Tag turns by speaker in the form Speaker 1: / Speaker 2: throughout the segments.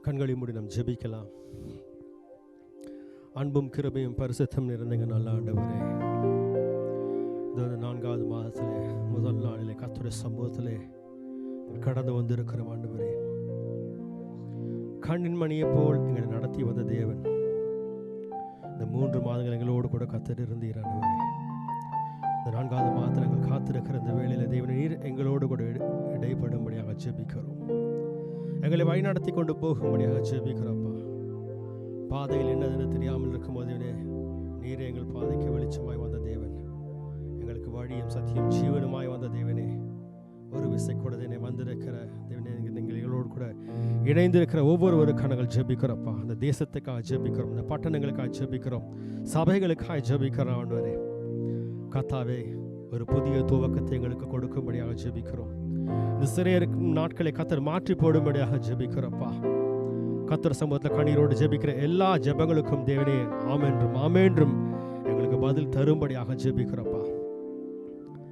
Speaker 1: கண்களை மூடி நாம் ஜெபிக்கலாம். அன்பும் கிருபையும் பரிசுத்தம் நிறைந்தங்க நல்ல ஆண்டவரே, இந்த 4வது மாதத்திலே முதல் நாளிலே கர்த்தருடைய சமூகத்திலே கடந்து வந்திருக்கிற ஆண்டவரே, கண்ணின் மணியை போல் எங்களை நடத்தி வந்த தேவன், இந்த 3 மாதங்கள் எங்களோடு கூட கர்த்தர் இருந்தீர் ஆண்டவரே. இந்த 4வது மாதத்தில் எங்கள் காத்திருக்கிற இந்த வேளையில் தேவன் நீர் எங்களோடு கூட இடைப்படும்படியாக ஜெபிக்கிறோம். எங்களை வழிநடத்தி கொண்டு போகும்படியாக ஜெபிக்கிறோம்ப்பா. பாதையில் என்னதுன்னு தெரியாமல் இருக்கும் போதே நீரே எங்கள் பாதைக்கு வெளிச்சமாய் வந்த தேவன், எங்களுக்கு வழியும் சத்தியம் ஜீவனுமாய் வந்த தேவனே, ஒரு விசை கூட தேவனே வந்திருக்கிற தேவனே, எங்களோடு கூட இணைந்திருக்கிற ஒவ்வொருவருக்காக நாங்கள் ஜெபிக்கிறோம்ப்பா. அந்த தேசத்துக்காக ஜெபிக்கிறோம், இந்த பட்டணங்களுக்காக ஜெபிக்கிறோம், சபைகளுக்காக ஜெபிக்கிறோம் ஆண்டவரே. கர்த்தாவே, ஒரு புதிய துவக்கத்தை எங்களுக்கு கொடுக்கும்படியாக ஜெபிக்கிறோம். இந்த சிறையிருக்கும் நாட்களை கர்த்தர் மாற்றி போடும்படியாக ஜெபிக்கிறப்பா. கர்த்தர் சமூகத்தில் கண்ணீரோடு ஜெபிக்கிற எல்லா ஜெபங்களுக்கும் தேவனே ஆமென்றும் ஆமென்றும் எங்களுக்கு பதில் தரும்படியாக ஜெபிக்கிறப்பா.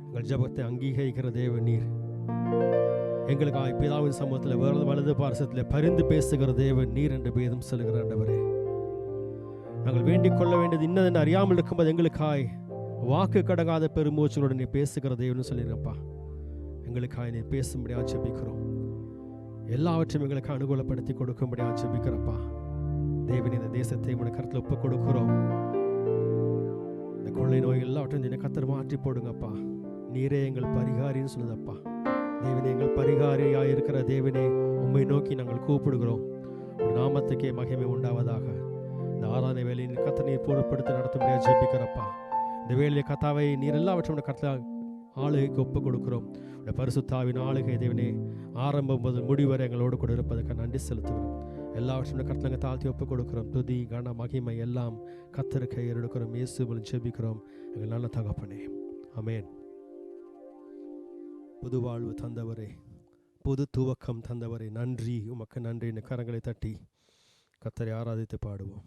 Speaker 1: எங்கள் ஜெபத்தை அங்கீகரிக்கிற தேவன் நீர், எங்களுக்காக பிதாவின் சமூகத்தில் வலது பாரசத்தில் பரிந்து பேசுகிற தேவன் நீர் என்று வேதம் சொல்லுகிற ஆண்டவரே. நாங்கள் வேண்டிக் கொள்ள வேண்டியது இன்னதென்று அறியாமல் இருக்கும்போது எங்களுக்காய் வாக்கு கடங்காத பெருமூச்சலோடு நீ பேசுகிற தேவன்னு சொல்லிடுறப்பா. எங்களுக்காக நீ பேசும்படியாக ஜெபிக்கிறோம். எல்லாவற்றையும் எங்களுக்கு அனுகூலப்படுத்தி கொடுக்கும்படியாக ஜெபிக்கிறப்பா. தேவன், இந்த தேசத்தை உடைய கருத்தில் ஒப்பு கொடுக்கிறோம். இந்த கொள்ளை நோய் எல்லாவற்றையும் கர்த்தர் மாற்றி போடுங்கப்பா. நீரே எங்கள் பரிகாரின்னு சொல்லுதப்பா. தேவனே, எங்கள் பரிகாரியாக இருக்கிற தேவனே, உம்மை நோக்கி நாங்கள் கூப்பிடுகிறோம். ஒரு நாமத்துக்கே மகிமை உண்டாவதாக. இந்த ஆராதனை வேலையை கர்த்தர் நீர் பொருட்படுத்தி நடத்தும்படியாக ஜெபிக்கிறப்பா. இந்த வேலையை கர்த்தாவை நீர் எல்லாவற்றையும் கர்த்தர் ஆளுகைக்கு ஒப்பு கொடுக்கிறோம். பரிசுத்தாவின் ஆளுகை தேவனே, ஆரம்பம் முதல் முடிவரை எங்களோடு கூட இருப்பதற்கு நன்றி செலுத்துகிறோம். எல்லாவற்றையும் கர்த்தர் தாழ்த்தி ஒப்பு கொடுக்கிறோம். துதி கன மகிமை எல்லாம் கர்த்தருக்கு ஏறெடுக்கிறோம். இயேசு மூலம் ஜெபிக்கிறோம் எங்கள் நல்ல தகப்பனே, ஆமென். புது வாழ்வு தந்தவரே, புது துவக்கம் தந்தவரே, நன்றி உமக்கு நன்றி. இந்த கரங்களை தட்டி கர்த்தரை ஆராதித்து பாடுவோம்.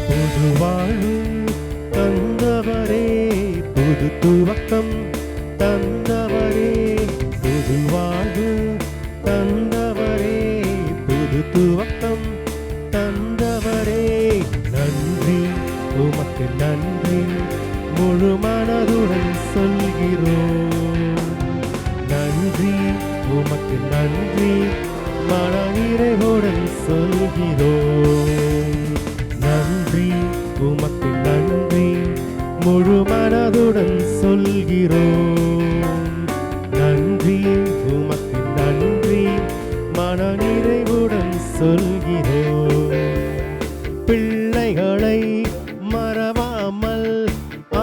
Speaker 1: புது வாழ்வு தந்தவரே, புது துவக்கம் தந்தவரே, புது வாழ்வு தந்தவரே, புது துவக்கம் தந்தவரே, நன்றி உமக்கு நன்றி முழு மனதுடன் சொல்கிறோம். நன்றி உமக்கு நன்றி மன நிறைவுடன் சொல்கிறோம். நன்றி உமக்கு நன்றி முழு மனதுடன் சொல்கிறோம். நன்றி உமக்கு நன்றி மன நிறைவுடன் சொல்கிறோம். பிள்ளைகளை மறவாமல்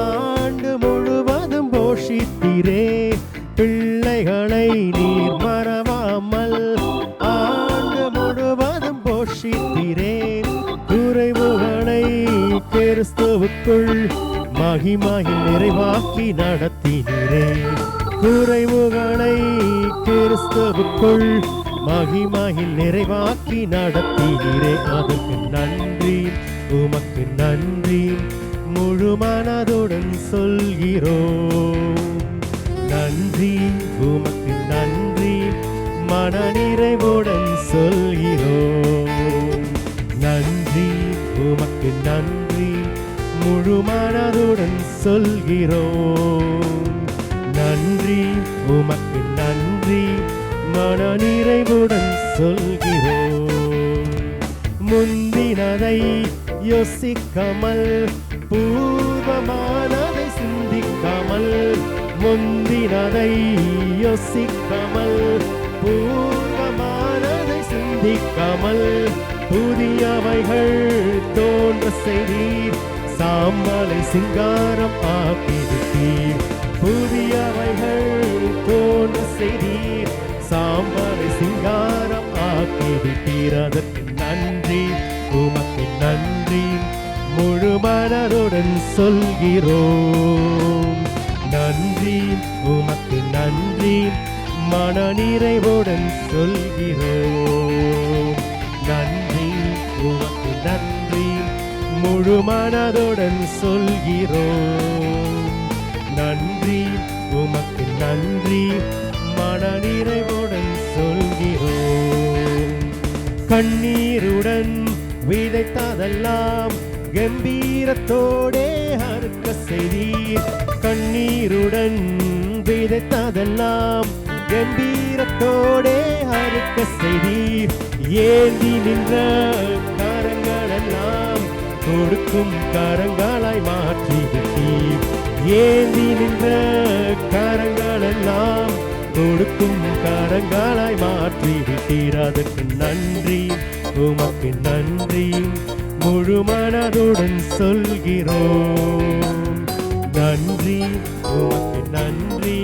Speaker 1: ஆண்டு முழுவதும் போஷித்தீரே. பிள்ளைகளை நீர் மறவாமல் ஆண்டு முழுவதும் போஷித்தீரே. குறைவுகளை கிறிஸ்துவுக்குள் மகிமையில் நிறைவாக்கி நடத்தினீரே. குறைவுகளை கிறிஸ்துவுக்குள் மகிமையில் நிறைவாக்கி நடத்தினீரே. அதற்கு நன்றி உமக்கு நன்றி முழு மனதுடன் சொல்கிறோம். நன்றி உமக்கு நன்றி மன நிறைவுடன் சொல்கிறோம். நன்றி உமக்கு நன்றி முழு மனதுடன் சொல்கிறோம். நன்றி உமக்கு நன்றி மன நிறைவுடன் சொல்கிறோம். முந்தினதை யோசிக்காமல் பூர்வமானதை சிந்திக்காமல், முந்தினதை யோசிக்காமல் பூர்வமானதை சிந்திக்காமல், புதியவைகள் தோன்ற செய்தீர், சாம்பலை சிங்காரம் ஆக்கிவிட்டீர். புதியவைகள் தோன்ற செய்தீர், சாம்பலை சிங்காரம் ஆக்கிவிட்டீர். அதற்கு நன்றி உமக்கு நன்றி முழு மனதுடன் சொல்கிறோம். நன்றி உமக்கு நன்றி மன நிறைவுடன் சொல்கிறோம். நன்றி உமக்கு நன்றி முழு மனதுடன் சொல்கிறோம். நன்றி உமக்கு நன்றி மன நிறைவுடன் சொல்கிறோம். கண்ணீருடன் விதைத்ததெல்லாம் கம்பீரத்தோடே அறுக்க செய்தீர். கண்ணீருடன் விதைத்ததெல்லாம் கம்பீரத்தோடே அறுக்க செய்தீர். ஏந்தி நின்ற கரங்களெல்லாம் கொடுக்கும் கரங்களாய் மாற்றிவிட்டீர். ஏந்தி நின்ற கரங்களெல்லாம் கொடுக்கும் கரங்களாய் மாற்றிவிட்டீர். அதற்கு நன்றி உமக்கு நன்றி முழு மனதுடன் சொல்கிறோம். நன்றி உமக்கு நன்றி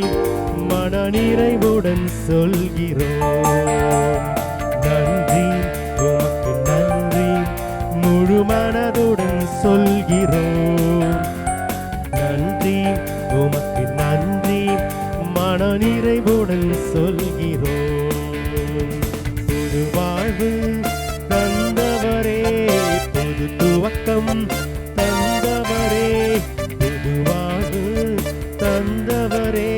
Speaker 1: மன நிறைவுடன் சொல்கிறோம். நன்றி உமக்கு நன்றி முழு மனதுடன் சொல்கிறோம். நன்றி உமக்கு நன்றி மன நிறைவுடன் சொல்கிறோம். புது வாழ்வு தந்தவரே, புது துவக்கம் தந்தவரே, புது வாழ்வு தந்தவரே,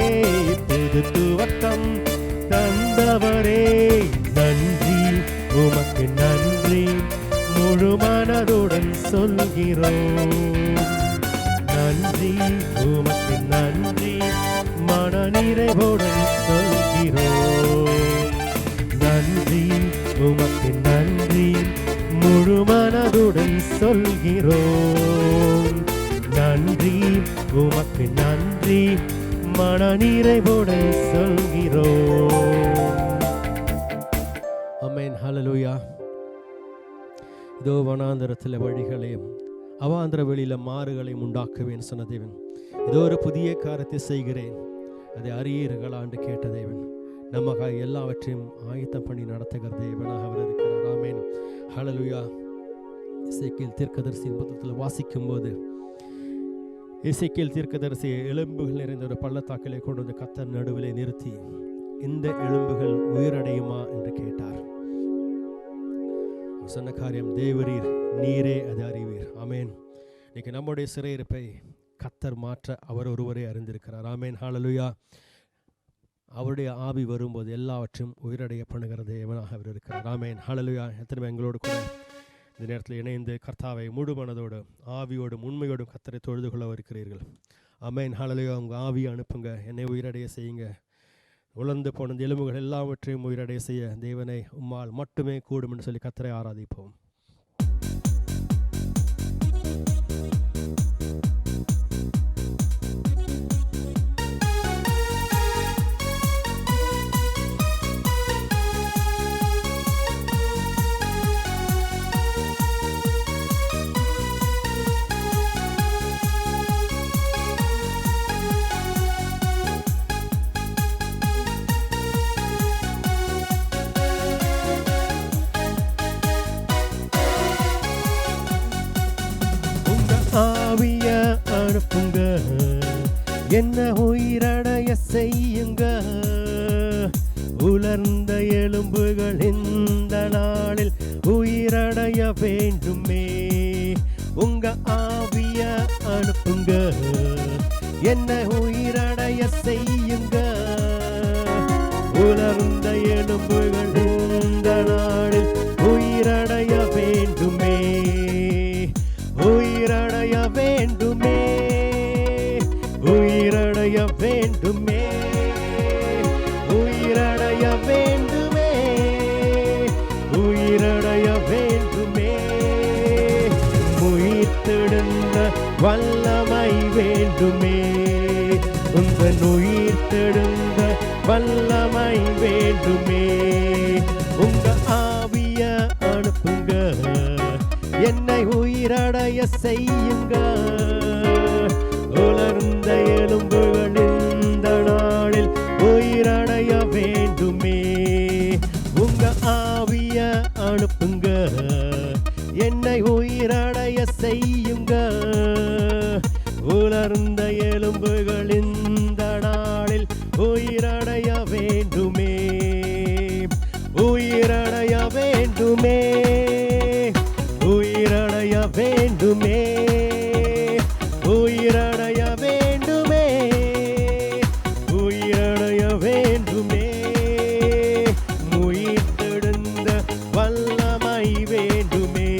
Speaker 1: புது துவக்கம் தந்தவரே. நன்றி உமக்கு நன்றி முழு மனதுடன் சொல்கிறோம். நன்றி உமக்கு நன்றி மன நிறைவுடன் சொல்கிறோம். நன்றி உமக்கு நன்றி முழு மனதுடன் சொல்கிறோம். நன்றி உமக்கு நன்றி மன நிறைவுடன் சொல்கிறோம். ஆமென். ஹல்லேலூயா. இதோ வனாந்தரத்தில் வழிகளையும் அவாந்திர வெளியில் மாறுகளையும் உண்டாக்குவேன் சொன்ன தேவன். இதோ ஒரு புதிய காரியத்தை செய்கிறேன், அதை அறியீர்களா என்று கேட்ட தேவன். நமக்காக எல்லாவற்றையும் ஆயத்தம் பண்ணி நடத்துகிற தேவனாக அவர் இருக்கிறார். ஆமென். ஹல்லேலூயா. எசேக்கியேல் தீர்க்கதரிசியின் புத்தகத்தில் வாசிக்கும் போது எசேக்கியேல் தீர்க்கதரிசி எலும்புகள் நிறைந்த ஒரு பள்ளத்தாக்கிலே கொண்டு வந்து கர்த்தர் நடுவிலே நிறுத்தி, இந்த எலும்புகள் உயிரடையுமா என்று கேட்டார். சொன்ன காரியம், தேவரீர் நீரே அதை அறிவீர். ஆமேன். இன்னைக்கு நம்முடைய சிறையிருப்பை கர்த்தர் மாற்ற அவர் ஒருவரே அறிந்திருக்கிறார். ஆமேன். ஹல்லேலூயா. அவருடைய ஆவி வரும்போது எல்லாவற்றையும் உயிரடைய பண்ணுகிற தேவனாக அவர் இருக்கிறார். ஆமேன். ஹல்லேலூயா. எத்தனை எங்களோடு கூட இந்த நேரத்தில் இணைந்து கர்த்தாவை முழு மனதோடு ஆவியோடும் உண்மையோடும் கர்த்தரை தொழுது கொள்ள இருக்கிறீர்கள். ஆமேன். ஹல்லேலூயா. உங்கள் ஆவியை அனுப்புங்க, என்னை உயிரடைய செய்யுங்க. உலர்ந்து போன எலும்புகள் எல்லாவற்றையும் உயிரடைய செய்ய தேவனை உம்மால் மட்டுமே கூடும் என்று சொல்லி கர்த்தரை ஆராதிப்போம். ஆவிய அனுப்புங்க, என்ன உயிரடைய செய்யுங்க. உலர்ந்த எலும்புகள் இந்த நாளில் உயிரடைய வேண்டுமே. உங்க ஆவிய அனுப்புங்க, என்ன உயிரடைய செய்யுங்க. உலர்ந்த எலும்புகள் இந்த நாளில் உயிரடைய வேண்டுமே. உயிரடைய வேண்டுமே, உயிரடைய வேண்டுமே, உயிரடைய வேண்டுமே, உயிரடைய வேண்டுமே. உயிர்த்தெழுந்த வல்லமை வேண்டுமே. உங்கள் உயிர்த்தெழுந்த வல்லமை வேண்டுமே. உங்க ஆவிய அனுப்புங்க, என்னை உயிரடைய செய்யுங்க. உலர்ந்த எலும்புகள் இந்த நாளில் உயிரடைய வேண்டுமே. உங்க ஆவிய அனுப்புங்க, என்னை உயிரடைய செய்யுங்க. உலர்ந்த எலும்புகள் இந்த உயிரடைய வேண்டுமே, உயிரடைய வேண்டுமே, உயிரடைய வேண்டுமே, உயிரடைய வேண்டுமே, உயிரடைய வேண்டுமே, உயிர்த்தெழுந்த வல்லமை வேண்டுமே,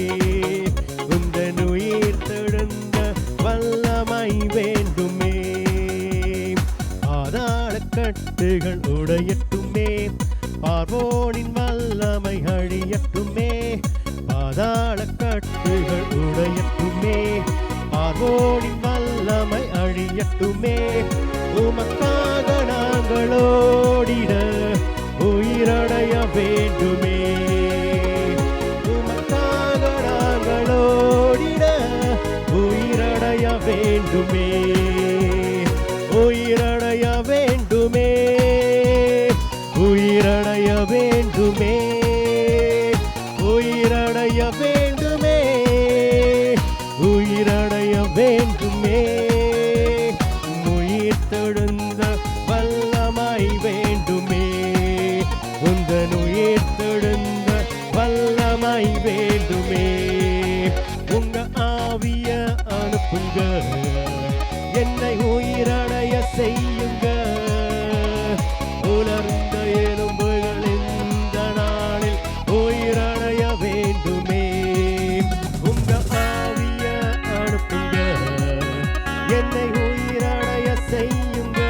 Speaker 1: உந்தன் உயிர்த்தெழுந்த வல்லமை வேண்டுமே. பாதாள கட்டுகள் உடையட்டுமே, பார்வோனின் வல்லமை அழியட்டுமே, பாதாள கட்டுகள் உடையட்டுமே, பார்வோனின் வல்லமை அழியட்டுமே. உமக்காக நாங்கள் ஓடிட உயிரடைய வேண்டுமே, உமக்காக நாங்கள் ஓடிட உயிரடைய வேண்டுமே, உயிரடைய வேண்டுமே, உயிரடைய வேண்டுமே, உயிரடைய வேண்டுமே, உயிரடைய வேண்டுமே, உயிர்த்தெழுந்த வல்லமை வேண்டுமே, உந்தன் உயிர்த்தெழுந்த வல்லமை வேண்டுமே. உங்க ஆவிய அனுப்புங்க, என்னை உயிரடைய செய்யுங்க, உலர்ந்த எலும்புகள் இந்த நாளில் உயிரடைய வேண்டுமே. உங்க ஆவிய அனுப்புங்க, என்னை உயிரடைய செய்யுங்க,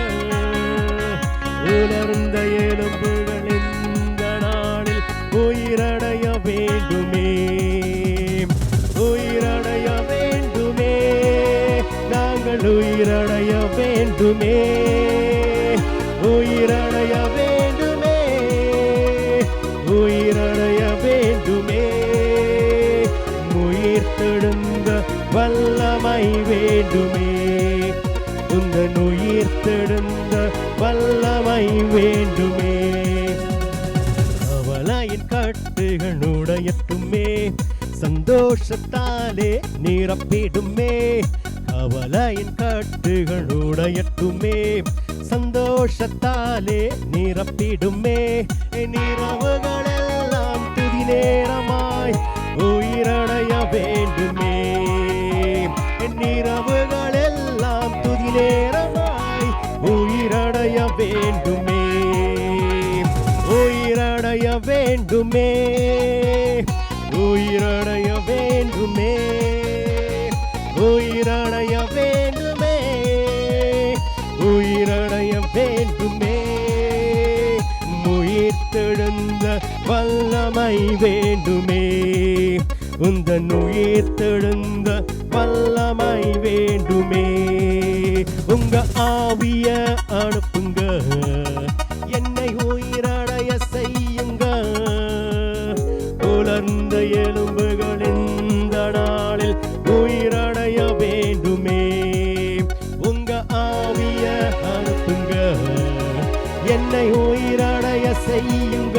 Speaker 1: உலர்ந்த எலும்புகள் இந்த நாளில் உயிரடைய வேண்டுமே, உயிரடைய வேண்டுமே, நாங்கள் உயிரடைய வேண்டுமே, உயிரடைய வேண்டுமே, உயிரடைய வேண்டுமே, உயிர்த்தெழுந்த வல்லமை வேண்டுமே, உந்தன் உயிர்த்தெழுந்த வல்லமை வேண்டுமே. கவலையின் கட்டுகள் உடையட்டுமே, சந்தோஷத்தாலே நிரப்பிடுமே, கவலையின் கட்டுகள் உடையட்டுமே, சந்தோஷத்தாலே நிரப்பிடுமே. என் இரவுகளெல்லாம் துதி நேரமாய் உயிரடைய வேண்டுமே, என் இரவுகளெல்லாம் துதி நேரமாய் உயிரடைய வேண்டுமே, உயிரடைய வேண்டுமே, உயிரடைய வேண்டுமே, உயிரடைய வேண்டுமே, உயிரடைய வேண்டுமே, உயிர்த்தெழுந்த வல்லமை வேண்டுமே, உந்தன் உயிர்த்தெழுந்த வல்லமை வேண்டுமே. உங்க ஆவிய அனுப்புங்க, என்னை உயிரடைய செய்யுங்க, உலர்ந்த எலும்புகள் இந்த நாளில் உயிரடைய வேண்டுமே. உங்க ஆவிய அனுப்புங்க, என்னை உயிரடைய செய்யுங்க,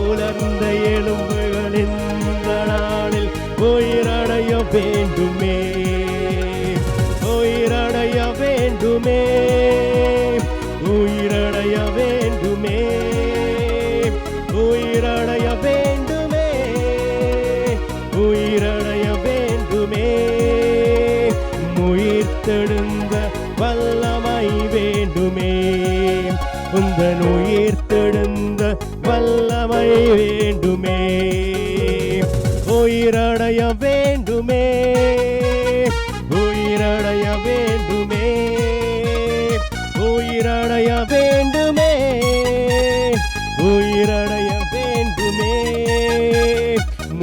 Speaker 1: உலர்ந்த எலும்புகள் இந்த நாளில் உயிரடைய வேண்டுமே, உயிரடைய வேண்டுமே, உயிரடைய வேண்டுமே, உயிரடைய வேண்டுமே, உயிரடைய வேண்டுமே, உயிர்த்தெழுந்த வல்லமை வேண்டுமே, உந்தன் உயிர்த்தெழுந்த வல்லமை வேண்டுமே, உயிரடைய வேண்டுமே, உயிரடைய வேண்டுமே, உயிரடைய வேண்டுமே, உயிரடைய வேண்டுமே,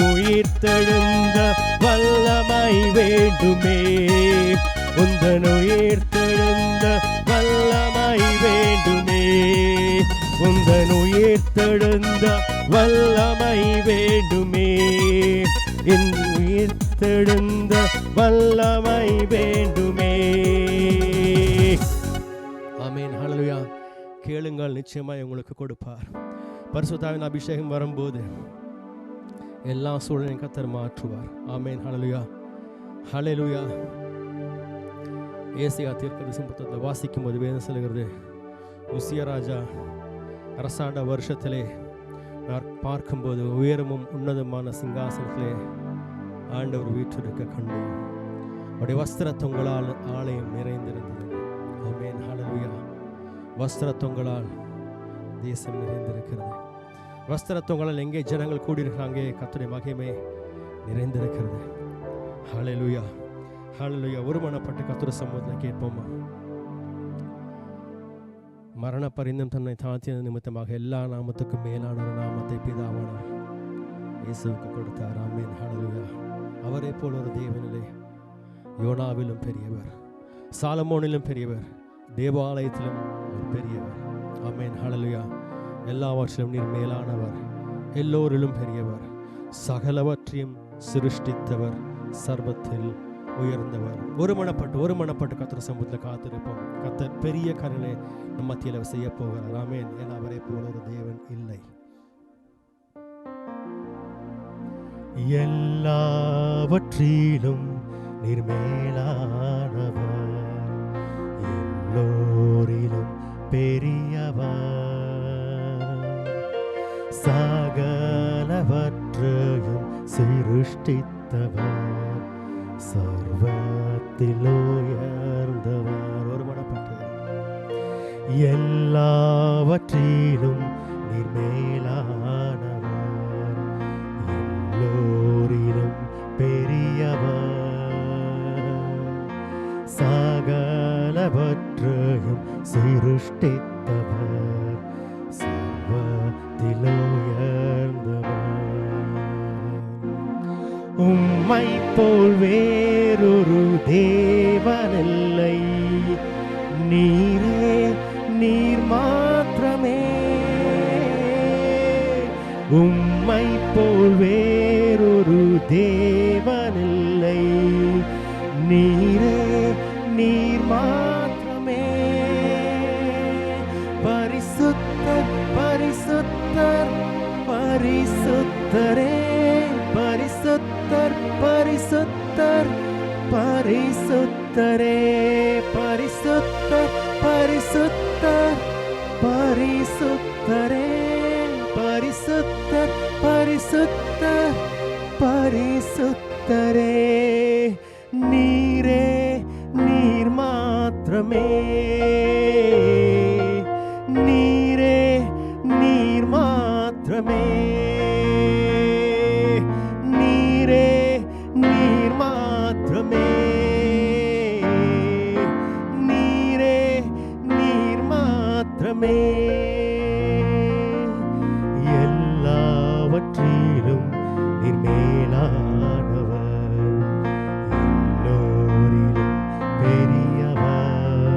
Speaker 1: உயிர்த்தெழுந்த வல்லமை வேண்டுமே, உந்தன் உயிர்த்தெழுந்த வல்லமை வேண்டுமே, உந்தன் உயிர்த்தெழுந்த வல்லமை வேண்டுமே, என் உயிர்த்தெழுந்த வல்லமை வேண்டுமே. ஆமென். ஹல்லேலூயா. கேளுங்கள், நிச்சயமாய் உங்களுக்கு கொடுப்பார். பரிசுத்தாவின் அபிஷேகம் வரும்போது எல்லா சூழலையும் கர்த்தர் மாற்றுவார். ஆமென். ஹல்லேலூயா. ஹல்லேலூயா. ஏசாயா தீர்க்கதரிசி புத்தகத்தை வாசிக்கும் போது வேதம் சொல்கிறது, உசியா ராஜா அரசாண்ட வருஷத்திலே நான் பார்க்கும்போது உயரமும் உன்னதமான சிங்காசனத்திலே ஆண்டவர் வீற்றிருக்க கண்டு அவருடைய வஸ்திர தொங்கலால் ஆலயம் நிறைந்திருந்தது. ஆமென், ஹல்லேலூயா. வஸ்திர தொங்கலால் தேசம் நிறைந்திருக்கிறது. வஸ்திர தொங்கலால் எங்கே ஜனங்கள் கூடியிருக்கிறாங்க, அங்கே கர்த்தருடைய மகிமை நிறைந்திருக்கிறது. ஹல்லேலூயா, ஹல்லேலூயா. ஒருமனப்பட்டு கர்த்தருடைய சமூகத்தில் கேட்போமா? மரண பரிந்தும் தன்னை தாழ்த்தியது நிமித்தமாக எல்லா நாமத்துக்கும் மேலான ஒரு நாமத்தை பிதாவான இயேசுவுக்கு கொடுத்தார். ஆமென், ஹல்லேலூயா. அவரை போல் ஒரு தேவனிலே யோனாவிலும் பெரியவர், சாலமோனிலும் பெரியவர், தேவாலயத்திலும் ஒரு பெரியவர். ஆமென், ஹல்லேலூயா. எல்லாவற்றிலும் நீர் மேலானவர், எல்லோரிலும் பெரியவர், சகலவற்றையும் சிருஷ்டித்தவர், சர்வத்தில் உயர்ந்தவர். ஒருமனப்பட்டு கர்த்தர் சமூகத்தில் காத்திருப்போம். கர்த்தர் பெரிய கருணை நம்ம மத்தியில் செய்ய போகிறார். ஆமென். ஏன்னா அவரை போல ஒரு தேவன் இல்லை.
Speaker 2: எல்லாவற்றிலும் நீர் மேலானவர், எல்லோரிலும் பெரியவர், சகலவற்றையும் சிருஷ்டித்தவர், சர்வத்தில் உயர்ந்தவர். ஒருமனப்பட்டு எல்லாவற்றிலும் நீர் மேலானவர், எல்லோரிலும் பெரியவர், சகலவற்றையும் சிருஷ்டித்தவர், சர்வத்தில் உயர்ந்தவர். உம்மை போல் வேறொரு தேவனில்லை, நீரே நீர் மாத்திரமே. உம்மை போல் வேறொரு தேவனில்லை, நீரே நீர் மாத்திரமே. பரிசுத்தர் பரிசுத்தர் பரிசுத்தரே, பரிசுத்தர் பரிசுத்தர் பரிசுத்தரே, பரிசுத்தர் பரிசுத்தர் பரிசுத்தரே, பரிசுத்தர் பரிசுத்தர் பரிசுத்தரே. நீரே நீர் மாத்திரமே, நீரே நீர் மாத்திரமே, நீரே நீர் மாத்திரமே, நீரே நீர் மாத்திரமே. எல்லாவற்றிலும் நீர் மேலானவர், எல்லோரிலும் பெரியவர்,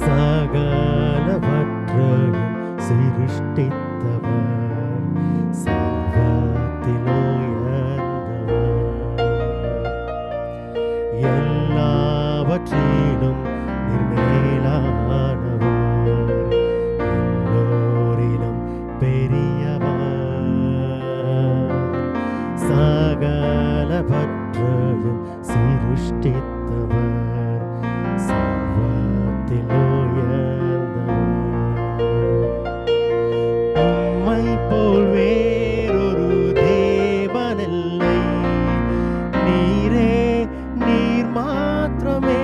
Speaker 2: சகலவற்றையும் சிருஷ்டித்தவர், சர்வத்தில் உயர்ந்தவர். எல்லாவற்றிலும் நீர் மேலானவர், எல்லோரிலும் பெரியவர், சகலவற்றையும் சிருஷ்டித்தவர், சர்வத்தில் உயர்ந்தவர். உம்மை போல் வேறொரு தேவனில்லை, நீரே நீர் மாத்திரமே.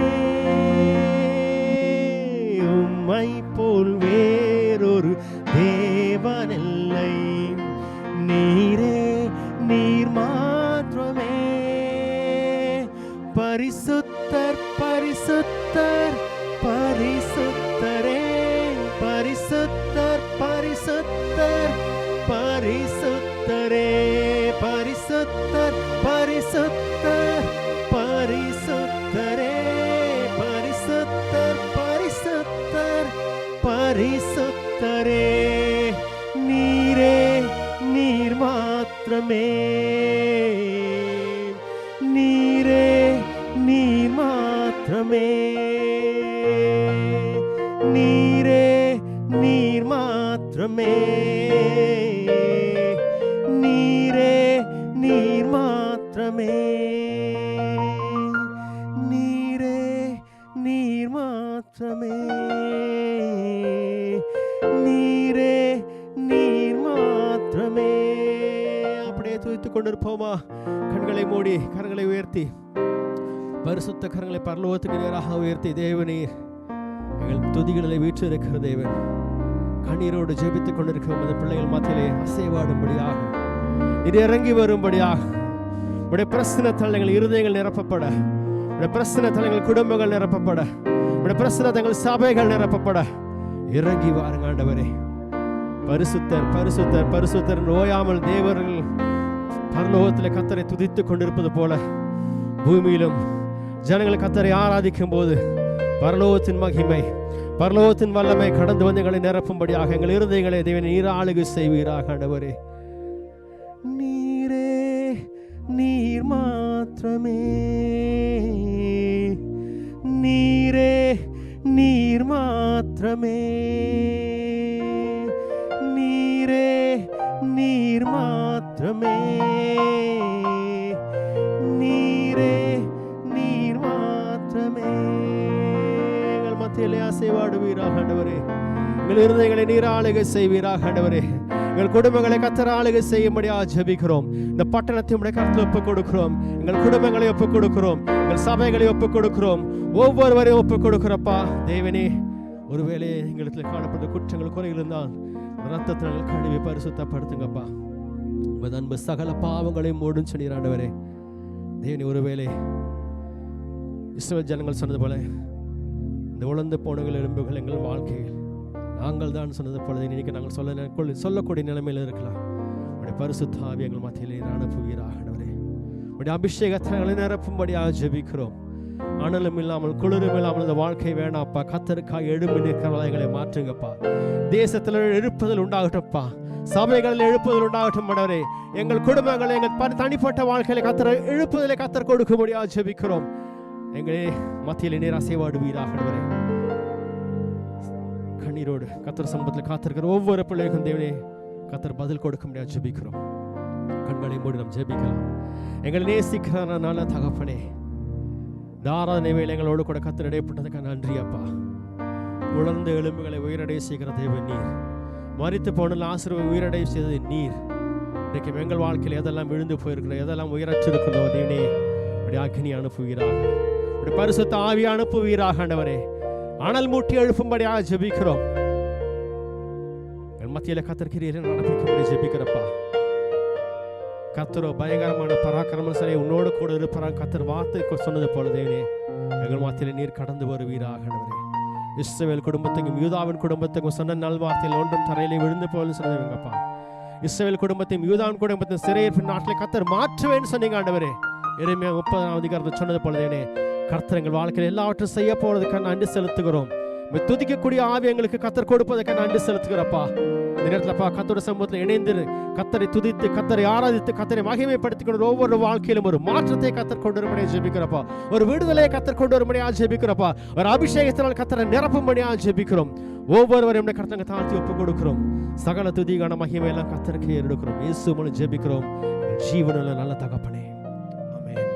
Speaker 2: உம்மை போல் வேறொரு தேவனில்லை, நீரே நீர் மாத்திரமே. பரிசுத்தர் பரிசுத்தர் பரிசுத்தரே, பரிசுத்தர் பரிசுத்தர் பரிசுத்தரே, பரிசுத்தர் பரிசுத்தர் பரிசுத்தரே, பரிசுத்தர் பரிசுத்தர் பரிசுத்தரே. நீரே நீர் மாத்திரமே, நீரே நீர் மாத்திரமே, நீரே நீர் மாத்திரமே, நீரே நீர் மாத்திரமே, நீரே நீர் மாத்திரமே.
Speaker 1: ஜெபித்துக் கொண்டிருப்போமா? கண்களை மூடி கரங்களை உயர்த்தி பரிசுத்த கரங்களை பரலோகத்துக்கு நேராக உயர்த்தி, தேவனீர் எங்கள் துதிகளை வீற்றிருக்கிற தேவன், கண்ணீரோடு ஜெபித்துக் கொண்டிருக்கிற அந்த பிள்ளைகள் மத்தியிலே அசைவாடும்படியாக, இது இறங்கி வரும்படியாக, உடைய பிரசன்னத்தால் எங்கள் இருதயங்கள் நிரப்பப்பட, உடைய பிரசன்னத்தால் எங்கள் குடும்பங்கள் நிரப்பப்பட, உடைய பிரசன்னத்தால் எங்கள் சபைகள் நிரப்பப்பட இறங்கி வாருங்க ஆண்டவரே. பரிசுத்தர் பரிசுத்தர் பரிசுத்தர் ஓயாமல் தேவர்கள் பரலோகத்தில் கர்த்தரை துதித்துக் கொண்டிருப்பது போல பூமியிலும் ஜனங்கள் கர்த்தரை ஆராதிக்கும் போது பரலோகத்தின் மகிமை, பரலோகத்தின் வல்லமை கடந்து வந்து எங்களை நிரப்பும்படியாக எங்கள் இருதயங்களை தேவன் நீர் ஆளுகை செய்வீராக ஆண்டவரே.
Speaker 2: நீரே நீர் மாத்திரமே, நீரே நீர் மாத்திரமே, நீரே நீர் மாத்திரமே, நீரே நீர் மாத்திரமே. எங்கள் மத்தியிலே அசைவாடுவீராக ஆண்டவரே. எங்கள் இருதயங்களை நீர் ஆளுகை செய்வீராக ஆண்டவரே. எங்கள் குடும்பங்களை கர்த்தர் ஆளுகை செய்யும்படியாக ஜெபிக்கிறோம். இந்த பட்டணத்தை உடைய கருத்தில் ஒப்புக் கொடுக்கிறோம். எங்கள் குடும்பங்களை ஒப்புக் கொடுக்கிறோம். எங்கள் சபைகளை ஒப்புக் கொடுக்கிறோம். ஒவ்வொருவரையும் ஒப்புக் கொடுக்கிறப்பா. தேவனே, ஒருவேளை எங்களுக்கு காணப்பட்ட குற்றங்கள் குறைகள் இருந்தால் ரத்தத்தினால் கழுவி பரிசுத்தப்படுத்துங்கப்பா. அன்பு சகல பாவங்களையும் மூடும் சொன்னீர் ஆண்டவரே. தேவனே, ஒருவேளை இஸ்ரவேல் ஜனங்கள் சொன்னது போல இந்த உழந்து போனங்கள் எலும்புகள் எங்கள் வாழ்க்கையில் நாங்கள் தான் சொன்னது போல இன்னைக்கு நாங்கள் சொல்லக்கூடிய நிலைமையில் இருக்கலாம். உடைய பரிசுத்த ஆவி எங்கள் மத்தியிலே அனுப்புவீராக ஆண்டவரே. உடைய அபிஷேகத்தை நிரப்பும்படியாக ஜெபிக்கிறோம். அனலும் இல்லாமல் குளிரும் இல்லாமல் இந்த வாழ்க்கை வேணாப்பா. கர்த்தருக்காக எழும்பி நிற்கிறவா எங்களை மாற்றுங்கப்பா. தேசத்தில் எழுப்புதல் உண்டாகட்டும்ப்பா. சபைகளில் எழுப்புதல் உண்டாகட்டும் ஆண்டவரே. எங்கள் குடும்பங்களை எங்கள் தனிப்பட்ட வாழ்க்கையில கர்த்தர் எழுப்புதலை கர்த்தர் கொடுக்கும்படியாக ஜெபிக்கிறோம். எங்களே மத்தியிலே நீர் அசைவாடுவீராக ஆண்டவரே. கண்ணீரோடு கர்த்தர் சமூகத்தில் காத்திருக்கிற ஒவ்வொரு பிள்ளைகளுக்கும் தேவனே கர்த்தர் பதில் கொடுக்க முடியாது ஜெபிக்கிறோம். கண்களை மூடி நாம் ஜெபிக்கலாம். எங்களை நேசிக்கிற நல்ல தகப்பனே, தாராதனை வேலை எங்களோடு கூட கர்த்தர் இடைப்பட்டதுக்கு நன்றி அப்பா. உணர்ந்த எலும்புகளை உயிரடைய செய்கிற தேவன் நீர். மரித்து போன லாசருவை உயிரடைய செய்தது நீர். இன்றைக்கு எங்கள் வாழ்க்கையில் எதெல்லாம் விழுந்து போயிருக்கிறோம், எதெல்லாம் உயரற்றிருக்கிறதோ தேவனே, உடைய அக்னி அனுப்புவீராக, உடைய பரிசுத்த ஆவி அனுப்புவீராக ஆண்டவரே. அனல் மூட்டி எழுப்பும்படியாக ஜெபிக்கிறோம். என் மத்தியில கர்த்தர் நடப்பிக்கும்படி ஜெபிக்கிறப்பா. கர்த்தரோ பயங்கரமான பராக்கிரமசாலி உன்னோடு கூட இருப்பாராம். கர்த்தர் வார்த்தை சொன்னது போல தேவனே எங்கள் மத்தியில நீர் கடந்து வருவீராக ஆண்டவரே. இஸ்ரவேல் குடும்பத்துக்கும் யூதாவின் குடும்பத்துக்கும் சொன்ன நல்வார்த்தையில் ஒன்றும் தரையிலே விழுந்து போல சொன்னதுங்கப்பா. இஸ்ரவேல் குடும்பத்தையும் யூதாவின் குடும்பத்தையும் சிறையிருப்பின் நாட்டிலே கர்த்தர் மாற்றுவேன்னு சொன்னீங்க ஆண்டவரே. எரேமியா 30ஆம் அதிகாரத்தில் சொன்னது போல தேவனே கர்த்தர் எங்கள் வாழ்க்கையில் எல்லாவற்றையும் செய்ய போறதுக்காக நன்றி செலுத்துகிறோம். துதிக்கக்கூடிய ஆவி எங்களுக்கு கர்த்தர் கொடுப்பதற்காக நன்றி செலுத்துகிறப்பா. இந்த நேரத்தில்ப்பா கர்த்தரோட சமூகத்தில் இணைந்து கர்த்தரை துதித்து கர்த்தரை ஆராதித்து கர்த்தரை மகிமைப்படுத்திக் கொண்டு ஒவ்வொரு வாழ்க்கையிலும் ஒரு மாற்றத்தை கர்த்தர் கொண்டு வரும்படியாக ஜெபிக்கிறப்பா. ஒரு விடுதலையை கர்த்தர் கொண்டு வரும்படியாக ஜெபிக்கிறப்பா. ஒரு அபிஷேகத்தினால் கர்த்தரை நிரப்பும்படியாக ஜெபிக்கிறோம். ஒவ்வொருவரையும் கர்த்தரை தாழ்த்தி ஒப்புக் கொடுக்கிறோம். சகல துதிகான மகிமையெல்லாம் கர்த்தருக்கு எடுக்கிறோம். இயேசு மூலம் ஜெபிக்கிறோம் ஜீவனுள்ள நல்ல தகப்பனே. ஆமென்,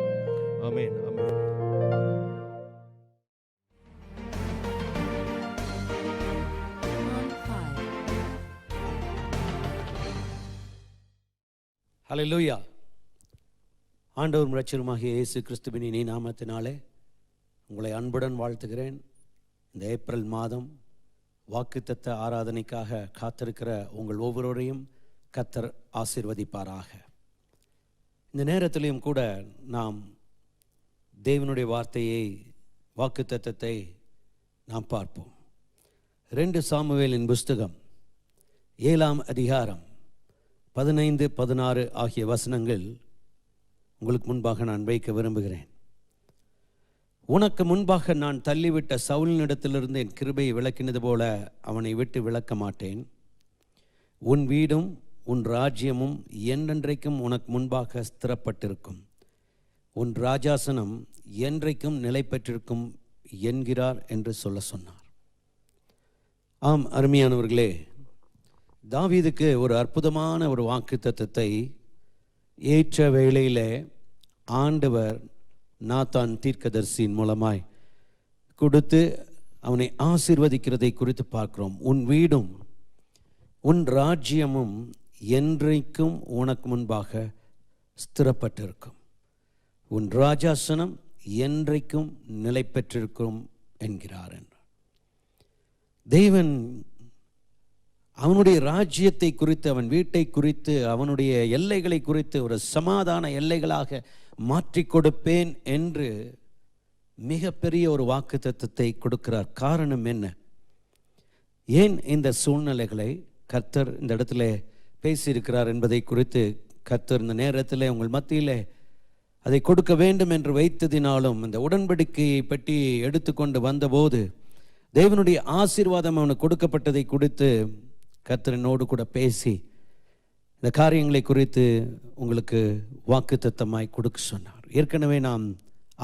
Speaker 2: ஆமென், ஆமென்.
Speaker 3: ஹல்லேலூயா. ஆண்டவரும் இரட்சகருமாகிய இயேசு கிறிஸ்துவின் இனிய நாமத்தினாலே உங்களை அன்புடன் வாழ்த்துகிறேன். இந்த ஏப்ரல் மாதம் வாக்குத்தத்த ஆராதனைக்காக காத்திருக்கிற உங்கள் ஒவ்வொருவரையும் கர்த்தர் ஆசீர்வதிப்பாராக. இந்த நேரத்திலையும் கூட நாம் தேவனுடைய வார்த்தையை வாக்குத்தத்தத்தை நாம் பார்ப்போம். 2 சாமுவேலின் புஸ்தகம் 7ஆம் அதிகாரம் 15, 16 ஆகிய வசனங்கள் உங்களுக்கு முன்பாக நான் வைக்க விரும்புகிறேன். உனக்கு முன்பாக நான் தள்ளிவிட்ட சவுலினிடத்திலிருந்து என் கிருபையை விலக்கினது போல அவனை விட்டு விலக்க மாட்டேன். உன் வீடும் உன் ராஜ்யமும் என்றென்றைக்கும் உனக்கு முன்பாக ஸ்திரப்பட்டிருக்கும். உன் ராஜாசனம் என்றைக்கும் நிலை பெற்றிருக்கும் என்கிறார் என்று சொன்னார். ஆம் அருமையானவர்களே, தாவீதுக்கு ஒரு அற்புதமான ஒரு வாக்குத்தத்தத்தை ஏற்ற வேளையிலே ஆண்டவர் நாத்தான் தீர்க்கதரிசியின் மூலமாய் கொடுத்து அவனை ஆசீர்வதிக்கிறதை குறித்து பார்க்கிறோம். உன் வீடும் உன் ராஜ்யமும் என்றைக்கும் உனக்கு முன்பாக ஸ்திரப்பட்டிருக்கும். உன் ராஜாசனம் என்றைக்கும் நிலை பெற்றிருக்கும் என்கிறார் என்றார். தேவன் அவனுடைய ராஜ்யத்தை குறித்து, அவன் வீட்டை குறித்து, அவனுடைய எல்லைகளை குறித்து ஒரு சமாதான எல்லைகளாக மாற்றி கொடுப்பேன் என்று மிகப்பெரிய ஒரு வாக்குத்தத்தத்தை கொடுக்கிறார். காரணம் என்ன? ஏன் இந்த சூழ்நிலைகளை கர்த்தர் இந்த இடத்துல பேசியிருக்கிறார் என்பதை குறித்து கர்த்தர் இந்த நேரத்தில் உங்கள் மத்தியில் அதை கொடுக்க வேண்டும் என்று வைத்ததினாலும், இந்த உடன்படிக்கையை பற்றி எடுத்துக்கொண்டு வந்தபோது தேவனுடைய ஆசீர்வாதம் அவனுக்கு கொடுக்கப்பட்டதை குறித்து கர்த்தரினோடு கூட பேசி இந்த காரியங்களை குறித்து உங்களுக்கு வாக்குத்தத்தமாய் கொடுக்க சொன்னார். ஏற்கனவே நாம்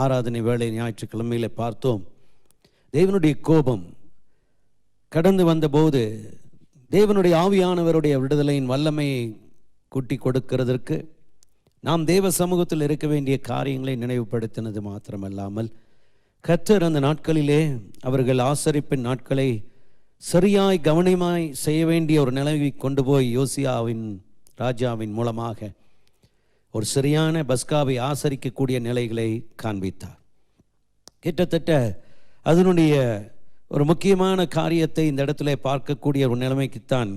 Speaker 3: ஆராதனை வேளை ஞாயிற்றுக்கிழமையில பார்த்தோம். தேவனுடைய கோபம் கடந்து வந்தபோது தேவனுடைய ஆவியானவருடைய விடுதலையின் வல்லமையை கூட்டி கொடுக்கிறதற்கு நாம் தேவ சமூகத்தில் இருக்க வேண்டிய காரியங்களை நினைவுபடுத்தினது மாத்திரமல்லாமல், கர்த்தர் அந்த நாட்களிலே அவர்கள் ஆசரிப்பின் நாட்களை சரியாய் கவனமாய் செய்ய வேண்டிய ஒரு நிலையை கொண்டு போய் யோசியாவின் ராஜாவின் மூலமாக ஒரு சரியான பஸ்காவை ஆசரிக்கக்கூடிய நிலைகளை காண்பித்தார். கிட்டத்தட்ட அதனுடைய ஒரு முக்கியமான காரியத்தை இந்த இடத்துல பார்க்கக்கூடிய ஒரு நிலைமைக்குத்தான்,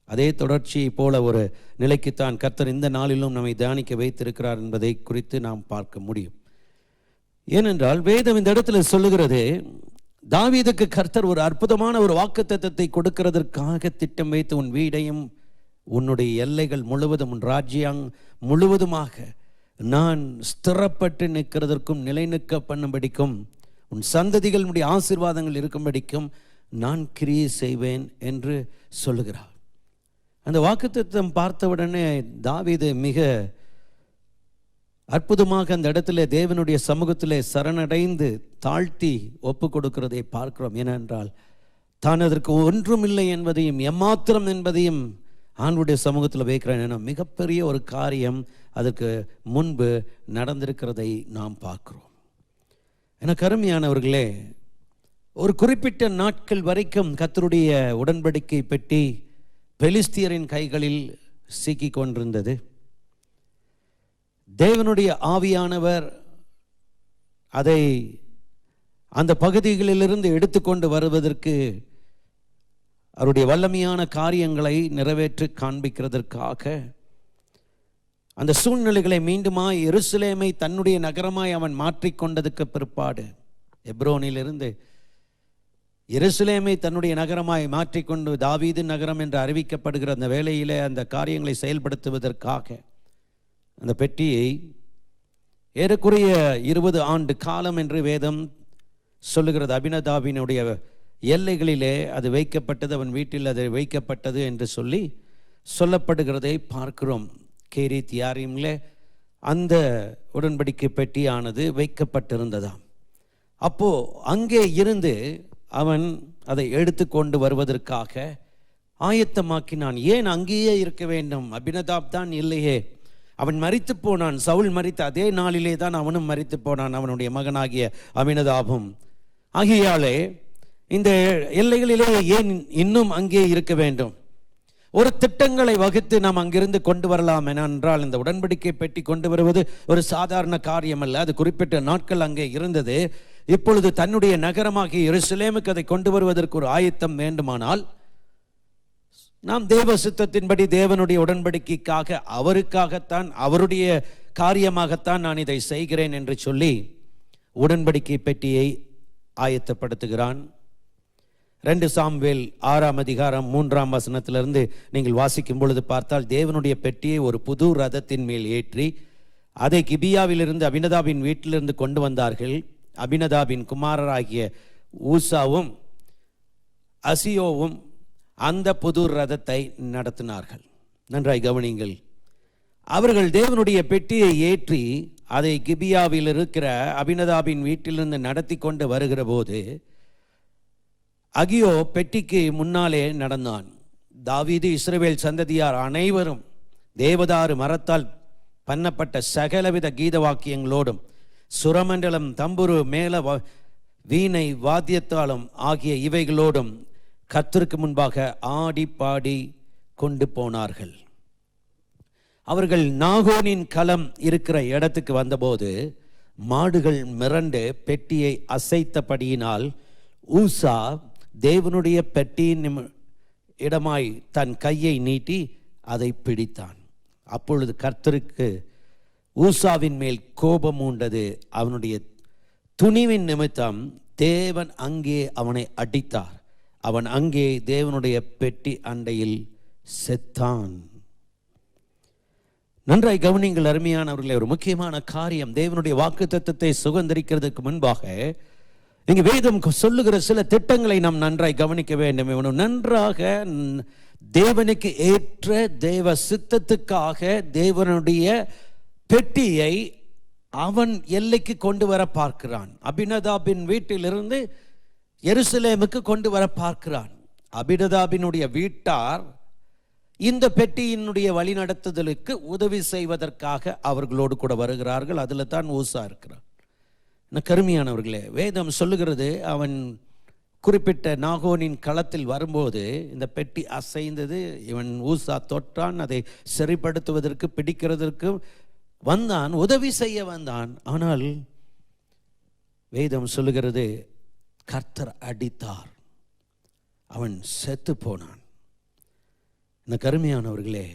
Speaker 3: அதே தொடர்ச்சியை போல ஒரு நிலைக்குத்தான் கர்த்தர் இந்த நாளிலும் நம்மை தியானிக்க வைத்திருக்கிறார் என்பதை குறித்து நாம் பார்க்க முடியும். ஏனென்றால் வேதம் இந்த இடத்துல சொல்லுகிறது, தாவீதுக்கு கர்த்தர் ஒரு அற்புதமான ஒரு வாக்குத்தத்தத்தை கொடுக்கிறதற்காக திட்டம் வைத்து உன் வீடையும் உன்னுடைய எல்லைகள் முழுவதும் உன் ராஜ்யம் முழுவதுமாக நான் ஸ்திரப்பட்டு நிற்கிறதற்கும் நிலை நிற்க பண்ணும்படிக்கும் உன் சந்ததிகளுடைய ஆசீர்வாதங்கள் இருக்கும்படிக்கும் நான் கிரியை செய்வேன் என்று சொல்லுகிறார். அந்த வாக்குத்தத்தம் பார்த்தவுடனே தாவீது மிக அற்புதமாக அந்த இடத்துல தேவனுடைய சமூகத்திலே சரணடைந்து தாழ்த்தி ஒப்பு கொடுக்கிறதை பார்க்கிறோம். ஏனென்றால் தான் அதற்கு ஒன்றுமில்லை என்பதையும் எம்மாத்திரம் என்பதையும் ஆண்டுடைய சமூகத்தில் வைக்கிறேன் என மிகப்பெரிய ஒரு காரியம் அதற்கு முன்பு நடந்திருக்கிறதை நாம் பார்க்கிறோம். எனக்கு அருமையானவர்களே, ஒரு குறிப்பிட்ட நாட்கள் வரைக்கும் கர்த்தருடைய உடன்படிக்கை பெட்டி பெலிஸ்தியரின் கைகளில் சிக்கிக் கொண்டிருந்தது. தேவனுடைய ஆவியானவர் அதை அந்த பகுதிகளிலிருந்து எடுத்துக்கொண்டு வருவதற்கு அவருடைய வல்லமையான காரியங்களை நிறைவேற்றி காண்பிக்கிறதற்காக அந்த சூழ்நிலைகளை மீண்டுமாய் எருசலேமை தன்னுடைய நகரமாய் அவன் மாற்றிக்கொண்டதுக்கு பிற்பாடு, எப்ரோனிலிருந்து எருசலேமை தன்னுடைய நகரமாய் மாற்றிக்கொண்டு தாவீது நகரம் என்று அறிவிக்கப்படுகிற அந்த வேளையிலே அந்த காரியங்களை செயல்படுத்துவதற்காக அந்த பெட்டியை ஏறக்குறைய 20 ஆண்டு காலம் என்று வேதம் சொல்லுகிறது. அபினதாபினுடைய எல்லைகளிலே அது வைக்கப்பட்டது, அவன் வீட்டில் அது வைக்கப்பட்டது என்று சொல்லப்படுகிறதை பார்க்கிறோம். கேரித் யாரீமில் அந்த உடன்படிக்கை பெட்டியானது வைக்கப்பட்டிருந்ததாம். அப்போ அங்கே இருந்து அவன் அதை எடுத்து கொண்டு வருவதற்காக ஆயத்தமாக்கினான். ஏன் அங்கேயே இருக்க வேண்டும்? அபினதாப் தான் இல்லையே, அவன் மரித்து போனான். சவுல் மரித்த அதே நாளிலே தான் அவனும் மரித்து போனான், அவனுடைய மகனாகிய அபினதாபும். ஆகையாலே இந்த எல்லைகளிலே ஏன் இன்னும் அங்கே இருக்க வேண்டும்? ஒரு திட்டங்களை வகுத்து நாம் அங்கிருந்து கொண்டு வரலாம். என்றால் இந்த உடன்படிக்கை பெட்டி கொண்டு வருவது ஒரு சாதாரண காரியம் அல்ல. அது குறிப்பிட்ட நாட்கள் அங்கே இருந்தது. இப்பொழுது தன்னுடைய நகரமாகிய எருசலேமுக்கு அதை கொண்டு வருவதற்கு ஒரு ஆயத்தம் வேண்டுமானால், நாம் தேவ சித்தத்தின்படி தேவனுடைய உடன்படிக்கைக்காக அவருக்காகத்தான் அவருடைய காரியமாகத்தான் நான் இதை செய்கிறேன் என்று சொல்லி உடன்படிக்கை பெட்டியை ஆயத்தப்படுத்துகிறான். 2 சாமுவேல் 6ஆம் அதிகாரம் 3ஆம் வசனத்திலிருந்து நீங்கள் வாசிக்கும் பொழுது பார்த்தால், தேவனுடைய பெட்டியை ஒரு புது ரதத்தின் மேல் ஏற்றி அதை கிபியாவிலிருந்து அபினதாபின் வீட்டிலிருந்து கொண்டு வந்தார்கள். அபினதாபின் குமாரராகிய ஊசாவும் அசியோவும் அந்த புது ரதத்தை நடத்தினார்கள். நன்றாய் கவனிங்கள். அவர்கள் தேவனுடைய பெட்டியை ஏற்றி அதை கிபியாவில் இருக்கிற அபினதாபின் வீட்டிலிருந்து நடத்தி கொண்டு வருகிற போது அகியோ பெட்டிக்கு முன்னாலே நடந்தான். தாவீது இஸ்ரவேல் சந்ததியார் அனைவரும் தேவதாரு மரத்தால் பண்ணப்பட்ட சகலவித கீத வாக்கியங்களோடும் சுரமண்டலம், தம்புரு, மேல வீணை வாத்தியத்தாலும் ஆகிய இவைகளோடும் கர்த்தருக்கு முன்பாக ஆடி பாடி கொண்டு போனார்கள். அவர்கள் நாகோனின் களம் இருக்கிற இடத்துக்கு வந்தபோது மாடுகள் மிரண்டு பெட்டியை அசைத்தபடியினால் ஊசா தேவனுடைய பெட்டியின் இடமாய் தன் கையை நீட்டி அதை பிடித்தான். அப்பொழுது கர்த்தருக்கு ஊசாவின் மேல் கோபம் உண்டது. அவனுடைய துணிவின் நிமித்தம் தேவன் அங்கே அவனை அடித்தார். அவன் அங்கே தேவனுடைய பெட்டி அண்டையில் செத்தான். நன்றாய் கவனிங்கள் அருமையானவர்களே, ஒரு முக்கியமான காரியம். தேவனுடைய வாக்குத்தத்தத்தை சுதந்தரிக்கிறதுக்கு முன்பாக இங்கு வேதம் சொல்லுகிற சில திட்டங்களை நாம் நன்றாய் கவனிக்க வேண்டும். இவனும் நன்றாக தேவனுக்கு ஏற்ற தேவ சித்தத்துக்காக தேவனுடைய பெட்டியை அவன் எல்லைக்கு கொண்டு வர பார்க்கிறான். அபினதாபின் வீட்டிலிருந்து எருசலேமுக்கு கொண்டு வர பார்க்கிறான். அபினதாபினுடைய வீட்டார் இந்த பெட்டியினுடைய வழிநடத்துதலுக்கு உதவி செய்வதற்காக அவர்களோடு கூட வருகிறார்கள். அதில் தான் ஊசா இருக்கிறான். கருமையானவர்களே, வேதம் சொல்லுகிறது, அவன் குறிப்பிட்ட நாகோனின் களத்தில் வரும்போது இந்த பெட்டி அசைந்தது. இவன் ஊசா தொட்டான், அதை சரிப்படுத்துவதற்கு பிடிக்கிறதற்கு வந்தான், உதவி செய்ய வந்தான். ஆனால் வேதம் சொல்லுகிறது, கர்த்தர் அடித்தார், அவன் செத்து போனான். இந்த கருமையானவர்களே,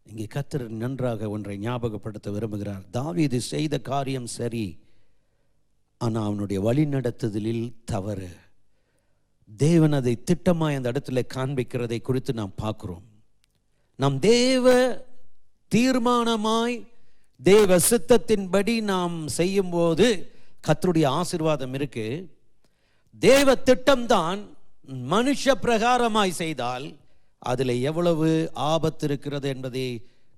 Speaker 3: இங்கே கர்த்தர் நன்றாக ஒன்றை ஞாபகப்படுத்த விரும்புகிறார். தாவீது செய்த காரியம் சரி, ஆனால் அவனுடைய வழி நடத்துதலில் தவறு. தேவன் அதை திட்டமாய் அந்த இடத்துல காண்பிக்கிறதை குறித்து நாம் பார்க்கிறோம். நாம் தேவ தீர்மானமாய் தேவ சித்தத்தின்படி நாம் செய்யும் போது கர்த்தருடைய ஆசீர்வாதம் இருக்கு. தேவ திட்டம்தான் மனுஷ பிரகாரமாய் செய்தால் அதில் எவ்வளவு ஆபத்து இருக்கிறது என்பதை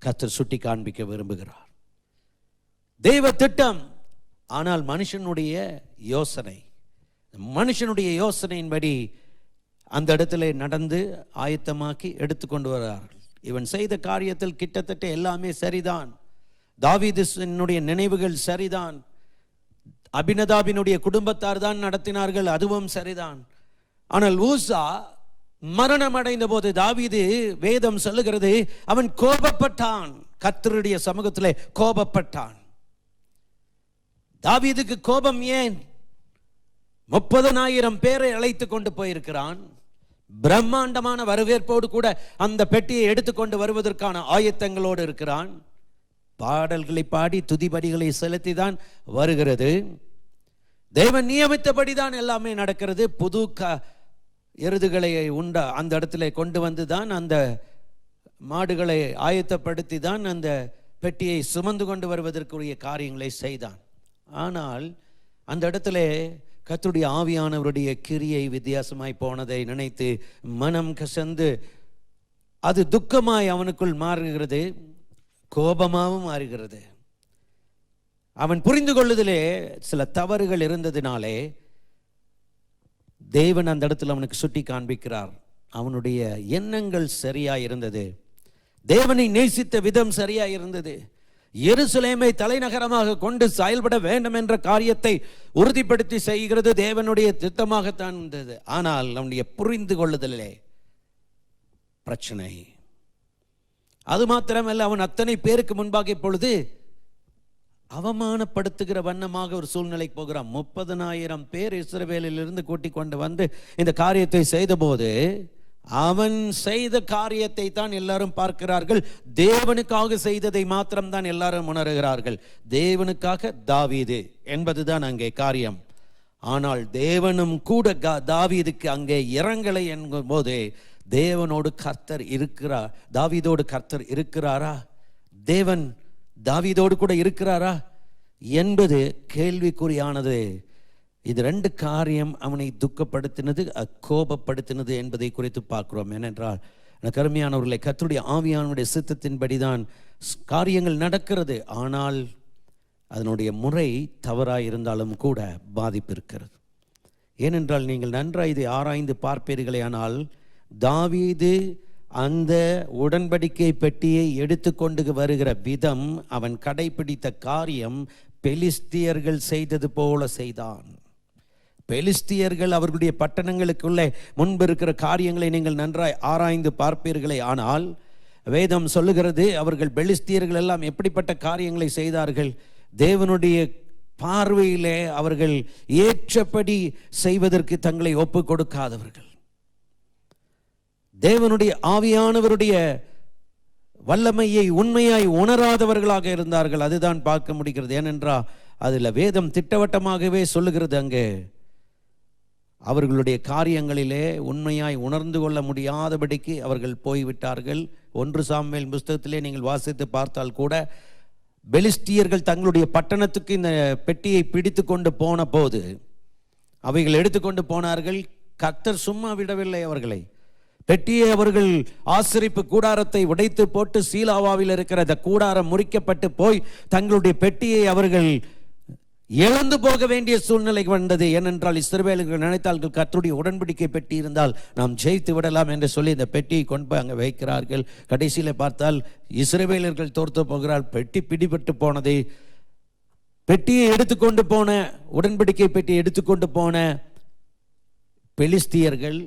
Speaker 3: கர்த்தர் சுட்டி காண்பிக்க விரும்புகிறார். தேவ திட்டம், ஆனால் மனுஷனுடைய யோசனை, மனுஷனுடைய யோசனையின்படி அந்த இடத்துல நடந்து ஆயத்தமாக்கி எடுத்துக்கொண்டு வர்றார்கள். இவன் செய்த காரியத்தில் கிட்டத்தட்ட எல்லாமே சரிதான். தாவீதுனுடைய நினைவுகள் சரிதான். அபினதாபினுடைய குடும்பத்தார் தான் நடத்தினார்கள், அதுவும் சரிதான். ஆனால் ஊசா மரணம் அடைந்த போது தாவீது, வேதம் சொல்லுகிறது, அவன் கோபப்பட்டான். கர்த்தருடைய சமூகத்திலே கோபப்பட்டான். தாவீதுக்கு கோபம் ஏன்? 30,000 பேரை அழைத்து கொண்டு போயிருக்கிறான். பிரம்மாண்டமான வரவேற்போடு கூட அந்த பெட்டியை எடுத்துக்கொண்டு வருவதற்கான ஆயத்தங்களோடு இருக்கிறான். பாடல்களை பாடி துதிபடிகளை செலுத்தி தான் வருகிறது. தேவன் நியமித்தபடி தான் எல்லாமே நடக்கிறது. புது எருதுகளை உண்ட அந்த இடத்துல கொண்டு வந்து தான் அந்த மாடுகளை ஆயத்தப்படுத்தி தான் அந்த பெட்டியை சுமந்து கொண்டு வருவதற்குரிய காரியங்களை செய்தான். ஆனால் அந்த இடத்துல கர்த்தருடைய ஆவியானவருடைய கிரியை வித்தியாசமாய் போனதை நினைத்து மனம் கசந்து அது துக்கமாய் அவனுக்குள் மாறுகிறது, கோபமாகவும் மாறுகிறது. அவன் புரிந்து கொள்ளுதலே சில தவறுகள் இருந்ததினாலே தேவன் அந்த இடத்துல அவனுக்கு சுட்டி காண்பிக்கிறார். அவனுடைய எண்ணங்கள் சரியாய் இருந்தது, தேவனை நேசித்த விதம் சரியாய் இருந்தது. எருசலேமை தலைநகரமாக கொண்டு செயல்பட வேண்டும் என்ற காரியத்தை உறுதிப்படுத்தி செய்கிறது தேவனுடைய திட்டமாகத்தான் இருந்தது. ஆனால் அவனுடைய புரிந்து கொள்ளுதலே பிரச்சனை. அது மாத்திரமல்ல, அவன் அத்தனை பேருக்கு முன்பாக இப்பொழுது அவமானப்படுத்துகிற வண்ணமாக ஒரு சூழ்நிலைக்கு போகிறான். 30,000 பேர் இஸ்ரவேலிலிருந்து கூட்டிக் கொண்டு வந்து இந்த காரியத்தை செய்த போது அவன் செய்த காரியத்தை தான் எல்லாரும் பார்க்கிறார்கள். தேவனுக்காக செய்ததை மாத்திரம்தான் எல்லாரும் உணர்கிறார்கள். தேவனுக்காக தாவீது என்பதுதான் அங்கே காரியம். ஆனால் தேவனும் கூட தாவீதுக்கு அங்கே இரங்கலை என்கும் போது தேவனோடு கர்த்தர் இருக்கிறார். தாவீதோடு கர்த்தர் இருக்கிறாரா? தேவன் தாவீதோடு கூட இருக்கிறாரா என்பது கேள்விக்குறியானது. இது 2 காரியம் அவனை துக்கப்படுத்தினது, கோபப்படுத்தினது என்பதை குறித்து பார்க்கிறோம். ஏனென்றால் கருமையானவர்களை, கர்த்தருடைய ஆவியானுடைய சித்தத்தின்படி தான் காரியங்கள் நடக்கிறது. ஆனால் அதனுடைய முறை தவறாய் இருந்தாலும் கூட பாதிப்பு இருக்கிறது. ஏனென்றால் நீங்கள் நன்றாக இதை ஆராய்ந்து பார்ப்பீர்களே, ஆனால் தாவீது அந்த உடன்படிக்கை பெட்டியை எடுத்துக்கொண்டு வருகிற விதம், அவன் கடைபிடித்த காரியம் பெலிஸ்தியர்கள் செய்தது போல செய்தான். பெலிஸ்தியர்கள் அவர்களுடைய பட்டணங்களுக்குள்ளே முன்பு இருக்கிற காரியங்களை நீங்கள் நன்றாய் ஆராய்ந்து பார்ப்பீர்களே, ஆனால் வேதம் சொல்லுகிறது, அவர்கள் பெலிஸ்தியர்கள் எல்லாம் எப்படிப்பட்ட காரியங்களை செய்தார்கள்? தேவனுடைய பார்வையிலே அவர்கள் ஏற்றபடி செய்வதற்கு தங்களை ஒப்பு கொடுக்காதவர்கள், தேவனுடைய ஆவியானவருடைய வல்லமையை உண்மையாய் உணராதவர்களாக இருந்தார்கள். அதுதான் பார்க்க முடிகிறது. ஏனென்றால் அதில் வேதம் திட்டவட்டமாகவே சொல்லுகிறது, அங்கே அவர்களுடைய காரியங்களிலே உண்மையாய் உணர்ந்து கொள்ள முடியாதபடிக்கு அவர்கள் போய்விட்டார்கள். 1 சாமுவேல் புஸ்தகத்திலே நீங்கள் வாசித்து பார்த்தால் கூட, பெலிஸ்தியர்கள் தங்களுடைய பட்டணத்துக்கு இந்த பெட்டியை பிடித்து கொண்டு போன போது, அவைகள் எடுத்துக்கொண்டு போனார்கள். கர்த்தர் சும்மா விடவில்லை அவர்களை. பெட்டியை அவர்கள் ஆசரிப்பு கூடாரத்தை உடைத்து போட்டு, சீலாவாவில் இருக்கிற அந்த கூடாரம் முறிக்கப்பட்டு போய் தங்களுடைய பெட்டியை அவர்கள் இழந்து போக வேண்டிய சூழ்நிலை வந்தது. ஏனென்றால் இஸ்ரவேலர்கள் நினைத்தார்கள், கர்த்தருடைய உடன்படிக்கை பெட்டி இருந்தால் நாம் ஜெயித்து விடலாம் என்று சொல்லி இந்த பெட்டியை கொண்டு போய் அங்கே வைக்கிறார்கள். கடைசியில் பார்த்தால் இஸ்ரவேலர்கள் தோற்று போகிறார். பெட்டி பிடிபட்டு போனது. பெட்டியை எடுத்துக்கொண்டு போன, உடன்படிக்கை பெட்டியை எடுத்துக்கொண்டு போன பெலிஸ்தியர்கள்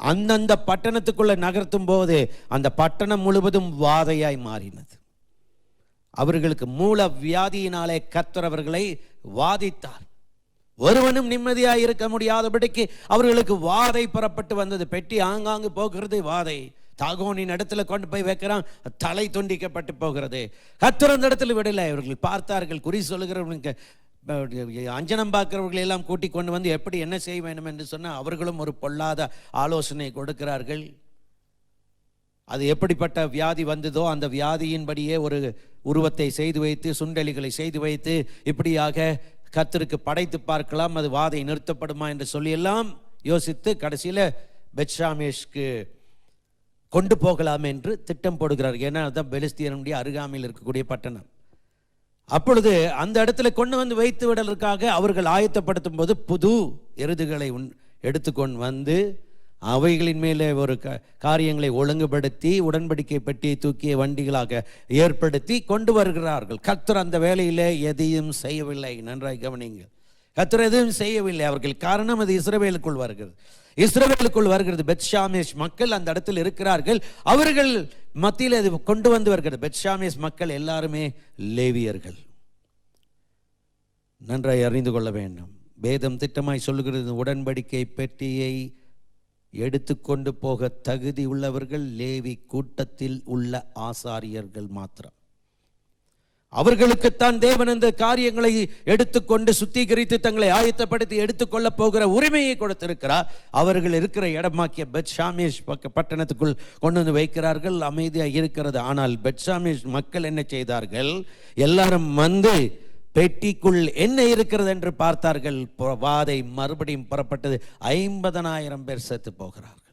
Speaker 3: அந்தந்த பட்டணத்துக்குள்ள நகர்த்தும் போது அந்த பட்டணம் முழுவதும் வாதையாய் மாறினது. அவர்களுக்கு மூல வியாதியினாலே கர்த்தர் அவர்களை வாதித்தார். ஒருவனும் நிம்மதியாய் இருக்க முடியாதபடிக்கு அவர்களுக்கு வாதை புறப்பட்டு வந்தது. பெட்டி ஆங்காங்கு போகிறது, வாதை. தாகோனின் இடத்துல கொண்டு போய் வைக்கிறான், தலை துண்டிக்கப்பட்டு போகிறது. கர்த்தர் அந்த இடத்துல விடலை. இவர்கள் பார்த்தார்கள், குறி சொல்லுகிறவர்களுக்கு அஞ்சனம் பார்க்கிறவர்கள் எல்லாம் கூட்டி கொண்டு வந்து எப்படி என்ன செய்ய வேண்டும் என்று சொன்னால் அவர்களும் ஒரு பொல்லாத ஆலோசனை கொடுக்கிறார்கள். அது எப்படிப்பட்ட வியாதி வந்ததோ அந்த வியாதியின்படியே ஒரு உருவத்தை செய்து வைத்து, சுண்டலிகளை செய்து வைத்து, இப்படியாக கர்த்தருக்கு படைத்து பார்க்கலாம், அது வாதை நிறுத்தப்படுமா என்று சொல்லியெல்லாம் யோசித்து கடைசியில் பெத்ஷாமேஷ்க்கு கொண்டு போகலாம் என்று திட்டம் போடுகிறார். ஏன்னா அதுதான் பெலிஸ்தியனுடைய அருகாமையில் இருக்கக்கூடிய பட்டணம். அப்பொழுது அந்த இடத்துல கொண்டு வந்து வைத்து விடலுக்காக அவர்கள் ஆயத்தப்படுத்தும் போது புது எருதுகளை எடுத்துக்கொண்டு வந்து அவைகளின் மேலே ஒரு காரியங்களை ஒழுங்குபடுத்தி உடன்படிக்கை பெட்டியை தூக்கிய வண்டிகளாக ஏற்படுத்தி கொண்டு வருகிறார்கள். கர்த்தர் அந்த வேலையிலே எதையும் செய்யவில்லை. நன்றாய் கவனிங்க, கர்த்தர் எதையும் செய்யவில்லை. அவர்கள் காரணம் அது இஸ்ரவேலுக்குள் வருகிறது. இஸ்ரவேலுக்குள் வருகிறது. பெத்ஷாமேஷ் மக்கள் அந்த இடத்தில் இருக்கிறார்கள். அவர்கள் மத்தியில் அது கொண்டு வந்து வருகிறது. பெத்ஷாமேஷ் மக்கள் எல்லாருமே லேவியர்கள். நன்றாய் அறிந்து கொள்ள வேண்டும். வேதம் திட்டமாய் சொல்லுகிறது, உடன்படிக்கை பெட்டியை எடுத்துக்கொண்டு போக தகுதி உள்ளவர்கள் லேவி கூட்டத்தில் உள்ள ஆசாரியர்கள் மாத்திரம். அவர்களுக்குத்தான் தேவன் இந்த காரியங்களை எடுத்துக்கொண்டு சுத்திகரித்து தங்களை ஆயத்தப்படுத்தி எடுத்துக்கொள்ள போகிற உரிமையை கொடுத்திருக்கிறார். அவர்கள் இருக்கிற இடமாக்கிய பெத்ஷாமேஷ் பட்டணத்துக்குள் கொண்டு வந்து வைக்கிறார்கள். அமைதியாக இருக்கிறது. ஆனால் பெத்ஷாமேஷ் மக்கள் என்ன செய்தார்கள்? எல்லாரும் வந்து பெட்டிக்குள் என்ன இருக்கிறது என்று பார்த்தார்கள். வாதை மறுபடியும் புறப்பட்டது. 50,000 பேர் செத்து போகிறார்கள்.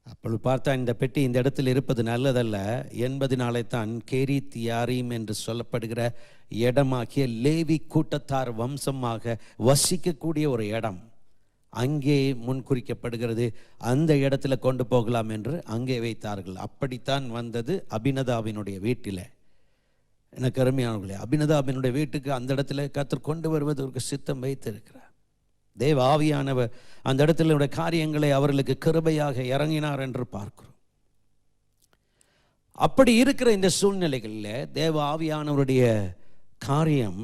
Speaker 3: அப்பொழுது பார்த்தா இந்த பெட்டி இந்த இடத்தில் இருப்பது நல்லதல்ல என்பதனாலே தான் கேரித் யாரீம் என்று சொல்லப்படுகிற இடமாகிய லேவி கூட்டத்தார் வம்சமாக வசிக்கக்கூடிய ஒரு இடம் அங்கே முன்குறிக்கப்படுகிறது. அந்த இடத்துல கொண்டு போகலாம் என்று அங்கே வைத்தார்கள். அப்படித்தான் வந்தது அபினதாவினுடைய வீட்டில். எனக்கு அருமையானவர்களே, அபினதாபினுடைய வீட்டுக்கு அந்த இடத்துல கர்த்தர் கொண்டு வருவதற்கு சித்தம் வைத்திருக்கிறார். தேவ ஆவியானவர் அந்த இடத்துல காரியங்களை அவர்களுக்கு கிருபையாக இறங்கினார் என்று பார்க்கிறோம். அப்படி இருக்கிற இந்த சூழ்நிலைகளில் தேவ ஆவியானவருடைய காரியம்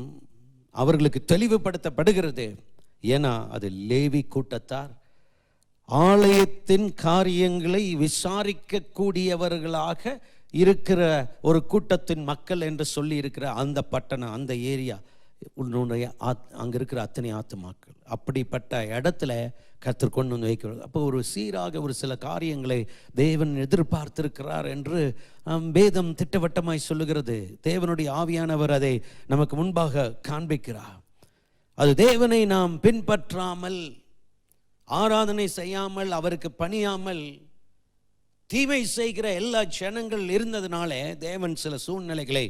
Speaker 3: அவர்களுக்கு தெளிவுபடுத்தப்படுகிறது. ஏன்னா அது லேவி கூட்டத்தார் ஆலயத்தின் காரியங்களை விசாரிக்க கூடியவர்களாக இருக்கிற ஒரு கூட்டத்தின் மக்கள் என்று சொல்லி இருக்கிற அந்த பட்டணம், அந்த ஏரியா, உன்னுடைய அங்கே இருக்கிற அத்தனை ஆத்துமாக்கள், அப்படிப்பட்ட இடத்துல கர்த்தர் கொண்டு வந்து வைக்கிறார். அப்போ ஒரு சீராக ஒரு சில காரியங்களை தேவன் எதிர்பார்த்திருக்கிறார் என்று வேதம் திட்டவட்டமாய் சொல்லுகிறது. தேவனுடைய ஆவியானவர் அதை நமக்கு முன்பாக காண்பிக்கிறார். அது தேவனை நாம் பின்பற்றாமல், ஆராதனை செய்யாமல், அவருக்கு பணியாமல் தீமை செய்கிற எல்லா ஜனங்கள் இருந்ததுனாலே தேவன் சில சூழ்நிலைகளை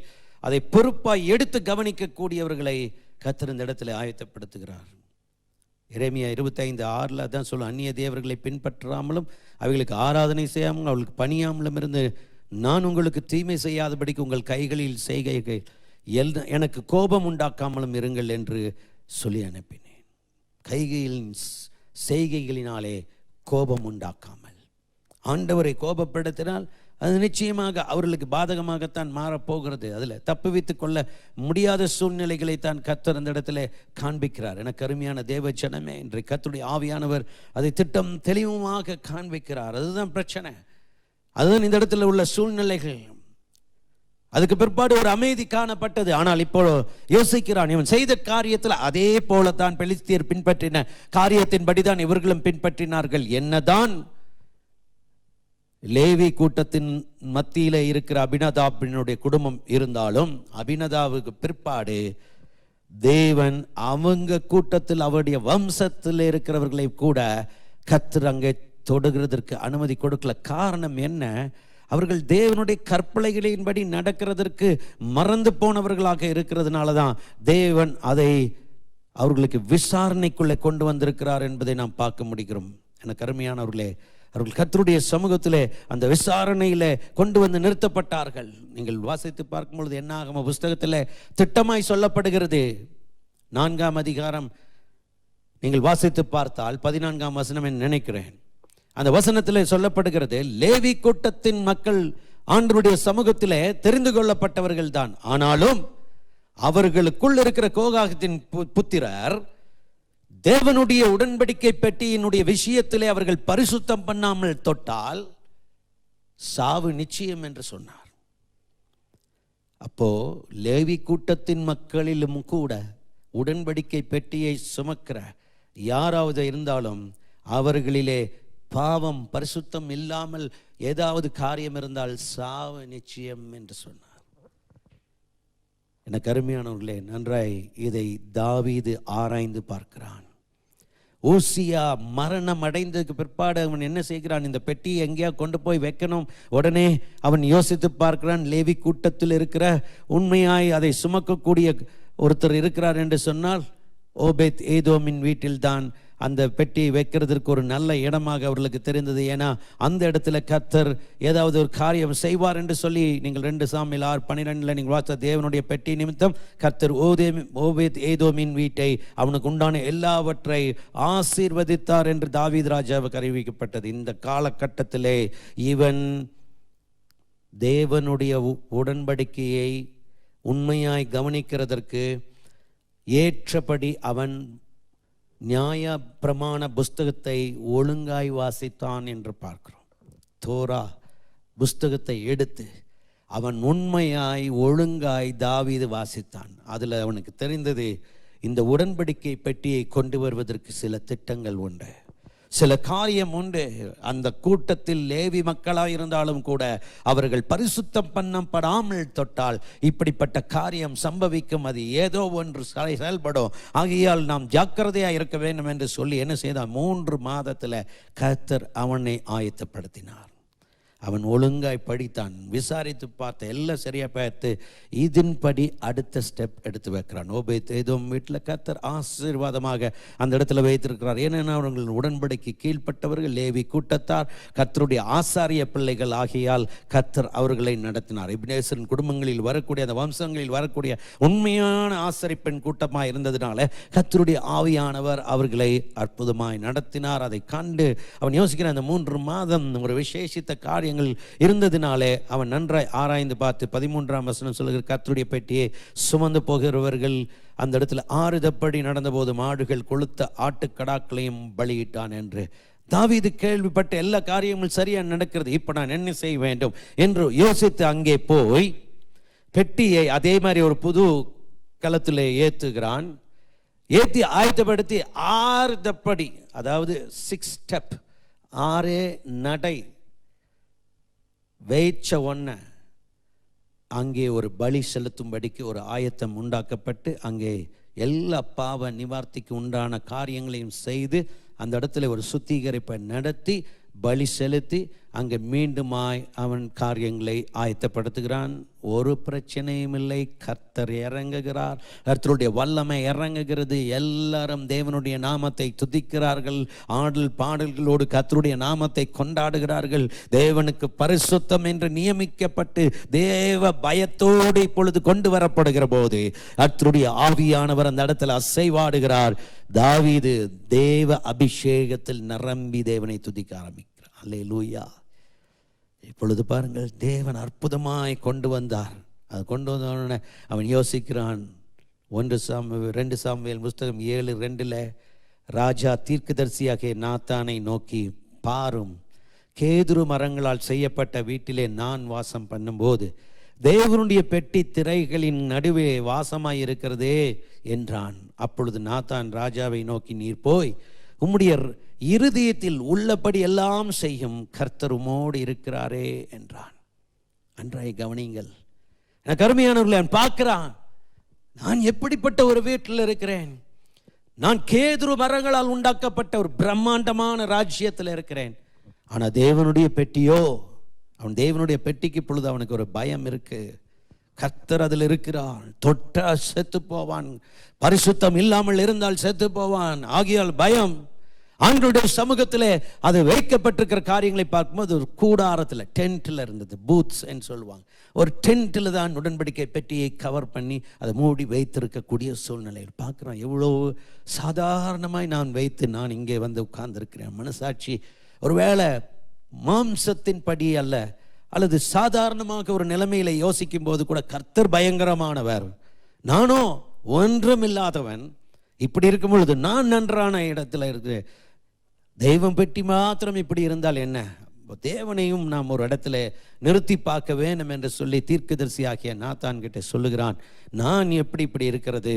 Speaker 3: அதை பொறுப்பாய் எடுத்து கவனிக்கக்கூடியவர்களை கர்த்தர் இந்த இடத்துல ஆயத்தப்படுத்துகிறார். எரேமியா 25:6 தான் சொல்லும், அந்நிய தேவர்களை பின்பற்றாமலும் அவைகளுக்கு ஆராதனை செய்யாமலும் அவர்களுக்கு பணியாமலும் இருந்து நான் உங்களுக்கு தீமை செய்யாதபடிக்கு உங்கள் கைகளில் செய்கைகள் எனக்கு கோபம் உண்டாக்காமலும் இருங்கள் என்று சொல்லி அனுப்பினேன். கைகளின் செய்கைகளினாலே கோபம் உண்டாக்காமல், ஆண்டவரை கோபப்படுத்தினால் அது நிச்சயமாக அவர்களுக்கு பாதகமாகத்தான் மாறப்போகிறது. அதில் தப்புவித்துக் கொள்ள முடியாத சூழ்நிலைகளை தான் கர்த்தர் அந்த இடத்துல காண்பிக்கிறார். எனக்கு அருமையான தேவ ஜனமே, இன்றைக்கு கர்த்தருடைய ஆவியானவர் அதை திட்டம் தெளிவுமாக காண்பிக்கிறார். அதுதான் பிரச்சனை, அதுதான் இந்த இடத்துல உள்ள சூழ்நிலைகள். அதுக்கு பிற்பாடு ஒரு அமைதி காணப்பட்டது. ஆனால் இப்போ யோசிக்கிறான், இவன் செய்த காரியத்தில் அதே போலத்தான் பெலிஸ்தியர் பின்பற்றின காரியத்தின்படிதான் இவர்களும் பின்பற்றினார்கள். என்னதான் லேவி கூட்டத்தின் மத்தியில இருக்கிற அபினதாபினுடைய குடும்பம் இருந்தாலும், அபினதாவுக்கு பிற்பாடு தேவன் அவங்க கூட்டத்தில் அவருடைய வம்சத்தில் இருக்கிறவர்களை கூட கர்த்தர் அங்கே தொடுகிறதற்கு அனுமதி கொடுக்கல. காரணம் என்ன? அவர்கள் தேவனுடைய கற்பனைகளின்படி நடக்கிறதற்கு மறந்து போனவர்களாக இருக்கிறதுனால தான் தேவன் அதை அவர்களுக்கு விசாரணைக்குள்ளே கொண்டு வந்திருக்கிறார் என்பதை நாம் பார்க்க முடிகிறோம். எனக்கு அருமையானவர்களே, அவர்கள் கர்த்தருடைய சமூகத்திலே அந்த விசாரணையிலே கொண்டு வந்து நிறுத்தப்பட்டார்கள். நீங்கள் வாசித்து பார்க்கும் பொழுது என்னாகம புஸ்தகத்தில் திட்டமாய் சொல்லப்படுகிறது. 4ஆம் அதிகாரம் நீங்கள் வாசித்து பார்த்தால் 14ஆம் வசனம் என்று நினைக்கிறேன். அந்த வசனத்தில் சொல்லப்படுகிறது, லேவி கூட்டத்தின் மக்கள் ஆண்டவருடைய சமூகத்திலே தெரிந்து கொள்ளப்பட்டவர்கள் தான். ஆனாலும் அவர்களுக்குள் இருக்கிற கோகாகத்தின் புத்திரர் தேவனுடைய உடன்படிக்கை பெட்டியினுடைய விஷயத்திலே அவர்கள் பரிசுத்தம் பண்ணாமல் தொட்டால் சாவு நிச்சயம் என்று சொன்னார். அப்போ லேவி கூட்டத்தின் மக்களிலும் கூட உடன்படிக்கை பெட்டியை சுமக்கிற யாராவது இருந்தாலும் அவர்களிலே பாவம் பரிசுத்தம் இல்லாமல் ஏதாவது காரியம் இருந்தால் சாவு நிச்சயம் என்று சொன்னார். எனக்கு அருமையானவர்களே, நன்றாய் இதை தாவீது ஆராய்ந்து பார்க்கிறான். ஊசியா மரணம் அடைந்ததுக்கு பிற்பாடு அவன் என்ன செய்கிறான்? இந்த பெட்டியை எங்கேயா கொண்டு போய் வைக்கணும். உடனே அவன் யோசித்து பார்க்கிறான், லேவி கூட்டத்தில் இருக்கிற உண்மையாய் அதை சுமக்கக்கூடிய ஒருத்தர் இருக்கிறார் என்று சொன்னால் ஓபேத் ஏதோமின் வீட்டில் தான் அந்த பெட்டியை வைக்கிறதுக்கு ஒரு நல்ல இடமாக அவர்களுக்கு தெரிந்தது. ஏன்னா அந்த இடத்துல கர்த்தர் ஏதாவது ஒரு காரியம் செய்வார் என்று சொல்லி நீங்கள் 2 சாமுவேல் 6:12 நீங்கள் வாசித்த தேவனுடைய பெட்டி நிமித்தம் கர்த்தர் ஓபேத் ஏதோமின் வீட்டை அவனுக்கு உண்டான எல்லாவற்றை ஆசீர்வதித்தார் என்று தாவீது ராஜாவுக்கு அறிவிக்கப்பட்டது. இந்த காலகட்டத்திலே இவன் தேவனுடைய உடன்படிக்கையை உண்மையாய் கவனிக்கிறதற்கு ஏற்றபடி அவன் நியாய பிரமாண புஸ்தகத்தை ஒழுங்காய் வாசித்தான் என்று பார்க்கிறோம். தோரா புஸ்தகத்தை எடுத்து அவன் உண்மையாய் ஒழுங்காய் தாவீது வாசித்தான். அதில் அவனுக்கு தெரிந்தது, இந்த உடன்படிக்கை பெட்டியை கொண்டு வருவதற்கு சில திட்டங்கள் உண்டு, சில காரியம் உண்டு. அந்த கூட்டத்தில் லேவி மக்களாக இருந்தாலும் கூட அவர்கள் பரிசுத்தம் பண்ணப்படாமல் தொட்டால் இப்படிப்பட்ட காரியம் சம்பவிக்கும், அது ஏதோ ஒன்று செயல்படும். ஆகையால் நாம் ஜாக்கிரதையாக இருக்க வேண்டும் என்று சொல்லி என்ன செய்தான்? 3 மாதத்தில் கர்த்தர் அவனை ஆயத்தப்படுத்தினார். அவன் ஒழுங்காய் படித்தான், விசாரித்து பார்த்த, எல்லாம் சரியா பார்த்து இதன்படி அடுத்த ஸ்டெப் எடுத்து வைக்கிறான். ஓபேத் ஏதோம் வீட்டில் கர்த்தர் ஆசீர்வாதமாக அந்த இடத்துல வைத்திருக்கிறார். ஏன்னா அவர்கள் உடன்படிக்கை கீழ்ப்பட்டவர்கள், லேவி கூட்டத்தார், கர்த்தருடைய ஆசாரிய பிள்ளைகள் ஆகியால் கர்த்தர் அவர்களை நடத்தினார். எபினேசரின் குடும்பங்களில் வரக்கூடிய அந்த வம்சங்களில் வரக்கூடிய உண்மையான ஆசரிப்பெண் கூட்டமாக இருந்ததுனால கர்த்தருடைய ஆவியானவர் அவர்களை அற்புதமாய் நடத்தினார். அதை கண்டு அவன் யோசிக்கிறான், அந்த 3 மாதம் ஒரு விசேஷித்த காரியங்கள் இருந்ததினாலே அவன் நன்றாய் ஆராய்ந்து பார்த்து 13ஆம் வசனம் சொல்லுகிற, கர்த்தருடைய பெட்டியை சுமந்து போகிறவர்கள் அந்த இடத்துல ஆறுதப்படி நடந்தபோது மாடுகள் கொளுத்த ஆட்டுக்கடாக்களையும் பலியிட்டான் என்று. தாவீது கேள்விப்பட்ட எல்லா காரியங்களும் சரியா நடக்கிறது, இப்ப நான் என்ன செய்ய வேண்டும் என்று யோசித்து அங்கே போய் பெட்டியை அதே மாதிரி ஒரு புது களத்திலே ஏத்துகிறான். ஏத்தி ஆயத்தப்படுத்தி 6 அதாவது 6 ஸ்டெப், 6 நடை வைச்ச ஒன்ன அங்கே ஒரு பலி செலுத்தும்படிக்கு ஒரு ஆயத்தம் உண்டாக்கப்பட்டு அங்கே எல்லா பாவ நிவார்த்திக்கு உண்டான காரியங்களையும் செய்து அந்த இடத்துல ஒரு சுத்திகரிப்பை நடத்தி பலி செலுத்தி அங்கே மீண்டுமாய் அவன் காரியங்களை ஆயத்தப்படுத்துகிறான். ஒரு பிரச்சனையும் இல்லை, கர்த்தர் இறங்குகிறார், கர்த்தருடைய வல்லமை இறங்குகிறது. எல்லாரும் தேவனுடைய நாமத்தை துதிக்கிறார்கள், ஆடல் பாடல்களோடு கர்த்தருடைய நாமத்தை கொண்டாடுகிறார்கள். தேவனுக்கு பரிசுத்தம் என்று நியமிக்கப்பட்டு தேவ பயத்தோடு இப்பொழுது கொண்டு வரப்படுகிற போது கர்த்தருடைய ஆவியானவர் அந்த இடத்துல அசைவாடுகிறார். தாவீது தேவ அபிஷேகத்தில் நிரம்பி தேவனை துதிக்க ஆரம்பிக்கிறார். அல்லேலூயா. இப்பொழுது பாருங்கள், தேவன் அற்புதமாய் கொண்டு வந்தார். அது கொண்டு வந்தோடனே அவன் யோசிக்கிறான். 2 சாமுவேல் புஸ்தகம் 7:2 ராஜா தீர்க்கதரிசியாகிய நாத்தானை நோக்கி, பாரும், கேதுரு மரங்களால் செய்யப்பட்ட வீட்டிலே நான் வாசம் பண்ணும்போது தேவனுடைய பெட்டி திரைகளின் நடுவே வாசமாய் இருக்கிறதே என்றான். அப்பொழுது நாத்தான் ராஜாவை நோக்கி, நீர் போய் உம்முடைய இருதயத்தில் உள்ளபடி எல்லாம் செய்யும், கர்த்தர் உம்மோடு இருக்கிறாரே என்றான். அன்றைய கவனிங்கள், எனக்கு அருமையானவர்களை, அவன் பார்க்கிறான், நான் எப்படிப்பட்ட ஒரு வீட்டில் இருக்கிறேன். நான் கேதுரு மரங்களால் உண்டாக்கப்பட்ட ஒரு பிரம்மாண்டமான ராஜ்யத்தில் இருக்கிறேன். ஆனால் தேவனுடைய பெட்டியோ, அவன் தேவனுடைய பெட்டிக்கு இப்பொழுது அவனுக்கு ஒரு பயம் இருக்கு. கர்த்தர் அதில் இருக்கிறான். தொட்டா செத்து போவான், பரிசுத்தம் இல்லாமல் இருந்தால் செத்து போவான். ஆகியால் பயம். ஆண்டவருடைய சமூகத்தில் அது வைக்கப்பட்டிருக்கிற காரியங்களை பார்க்கும்போது ஒரு கூடாரத்தில், டென்ட்டில் இருந்தது. பூத்ஸ் என்று சொல்லுவாங்க. ஒரு டென்ட்டில் தான் உடன்படிக்கை பெட்டியை கவர் பண்ணி அதை மூடி வைத்திருக்கக்கூடிய சூழ்நிலையில் பார்க்குறோம். எவ்வளோ சாதாரணமாய் நான் இங்கே வந்து உட்கார்ந்துருக்கிறேன். மனசாட்சி ஒருவேளை மாம்சத்தின் படி அல்லது சாதாரணமாக ஒரு நிலைமையில யோசிக்கும் போது கூட கர்த்தர் பயங்கரமானவர், நானோ ஒன்றுமில்லாதவன். இப்படி இருக்கும் பொழுது நான் நன்றான இடத்துல இருக்கிறேன். தெய்வம் பெட்டி மாத்திரம் இப்படி இருந்தால் என்ன? தேவனையும் நாம் ஒரு இடத்துல நிறுத்தி பார்க்க வேண்டும் என்று சொல்லி தீர்க்கதரிசி ஆகிய நாத்தான் கிட்ட சொல்லுகிறான். நான் இப்படி இருக்கிறது,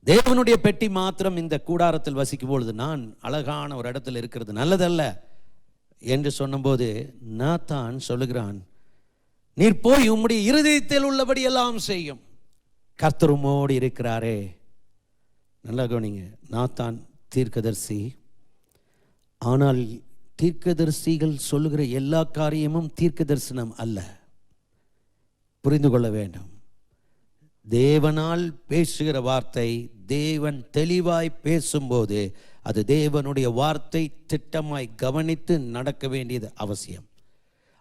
Speaker 3: தேவனுடைய பெட்டி மாத்திரம் இந்த கூடாரத்தில் வசிக்கும் பொழுது நான் அழகான ஒரு இடத்துல இருக்கிறது நல்லதல்ல என்று சொன்னபோது நாத்தான் சொல்லுகிறான், நீர் போய் உம்முடைய இருதயத்தில் உள்ளபடி எல்லாம் செய்யும், கர்த்தர் உம்மோடு இருக்கிறாரே. நல்லா கவனிங்க, நாத்தான் தீர்க்கதரிசி. ஆனால் தீர்க்கதரிசிகள் சொல்லுகிற எல்லா காரியமும் தீர்க்க தரிசனம் அல்ல. புரிந்து கொள்ள வேண்டும். தேவனால் பேசுகிற வார்த்தை, தேவன் தெளிவாய் பேசும்போது அது தேவனுடைய வார்த்தை, திட்டமாய் கவனித்து நடக்க வேண்டியது அவசியம்.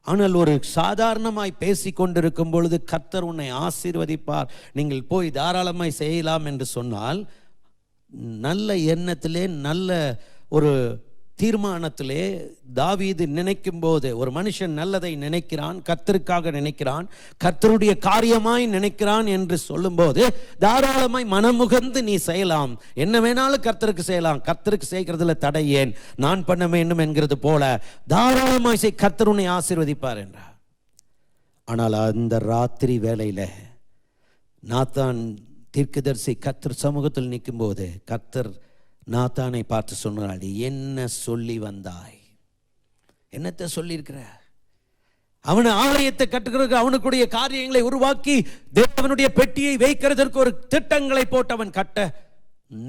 Speaker 3: ஆனால் ஒரு சாதாரணமாய் பேசி கொண்டிருக்கும் பொழுது கர்த்தர் உன்னை ஆசீர்வதிப்பார், நீங்கள் போய் தாராளமாய் செய்யலாம் என்று சொன்னால், நல்ல எண்ணத்திலே நல்ல ஒரு தீர்மானத்திலே தாவீது நினைக்கும் போது, ஒரு மனுஷன் நல்லதை நினைக்கிறான், கர்த்தருக்காக நினைக்கிறான், கர்த்தருடைய காரியமாய் நினைக்கிறான் என்று சொல்லும்போது தாராளமாய் மனமுகந்து நீ செய்யலாம், என்ன வேணாலும் கர்த்தருக்கு செய்யலாம், கர்த்தருக்கு செய்கிறதுல தடை ஏன், நான் பண்ண வேண்டும் என்கிறது போல தாராளமாய் செய், கர்த்தர் உன்னை ஆசீர்வதிப்பார் என்றார். ஆனால் அந்த ராத்திரி வேளையில நாத்தான் தீர்க்கதரிசி கர்த்தர் சமூகத்தில் நிற்கும் போது கர்த்தர் நாத்தானை பார்த்து சொன்னார், என்ன சொல்லி வந்தாய், என்னத்தை சொல்லியிருக்கிற? அவனை ஆலயத்தை கட்டுகிறதுக்கு, அவனுக்குடைய காரியங்களை உருவாக்கி தேவனுடைய பெட்டியை வைக்கிறதற்கு ஒரு திட்டங்களை போட்டு அவன் கட்ட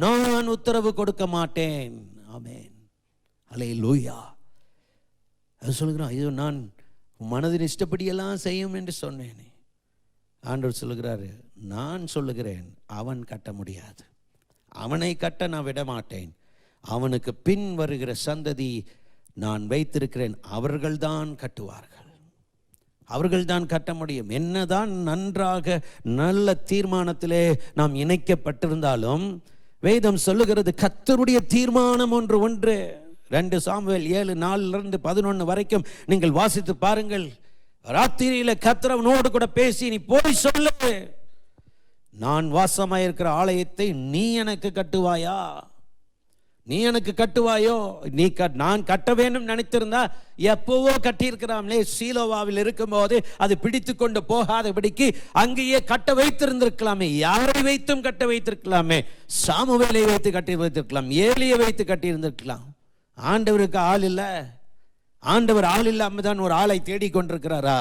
Speaker 3: நான் உத்தரவு கொடுக்க மாட்டேன். ஆமென், அல்லேலூயா. அது சொல்லுகிறான், ஐயோ நான் மனதின் இஷ்டப்படியெல்லாம் செய்யும் என்று சொன்னேனே. ஆண்டவர் சொல்லுகிறாரு, நான் சொல்லுகிறேன், அவன் கட்ட முடியாது, அவனை கட்ட நான் விட மாட்டேன், அவனுக்கு பின் வருகிற சந்ததி நான் வைத்திருக்கிறேன், அவர்கள்தான் கட்டுவார்கள், அவர்கள்தான் கட்ட முடியும். என்னதான் நன்றாக நல்ல தீர்மானத்திலே நாம் இணைக்கப்பட்டிருந்தாலும் வேதம் சொல்லுகிறது கர்த்தருடைய தீர்மானம் ஒன்று. 2 சாமுவேல் 7:4-11 வரைக்கும் நீங்கள் வாசித்து பாருங்கள். ராத்திரியில கர்த்தர் அவனோடு கூட பேசி, நீ போய் சொல்லு, நான் வாசமாயிருக்கிற ஆலயத்தை நீ எனக்கு கட்டுவாயா, நீ எனக்கு கட்டுவாயோ? நான் கட்ட வேண்டும் நினைத்திருந்தா எப்பவோ கட்டியிருக்கிறாங்களே. சீலோவாவில் இருக்கும் போது அது பிடித்து கொண்டு போகாதபடிக்கு அங்கேயே கட்ட வைத்திருந்திருக்கலாமே. யாரை வைத்தும் கட்ட வைத்திருக்கலாமே. சாமுவேலை வைத்து கட்டி வைத்திருக்கலாம், ஏலியை வைத்து கட்டி இருந்திருக்கலாம். ஆண்டவருக்கு ஆள் இல்லை. ஆண்டவர் ஆள் இல்லாம தான் ஒரு ஆளை தேடிக்கொண்டிருக்கிறாரா?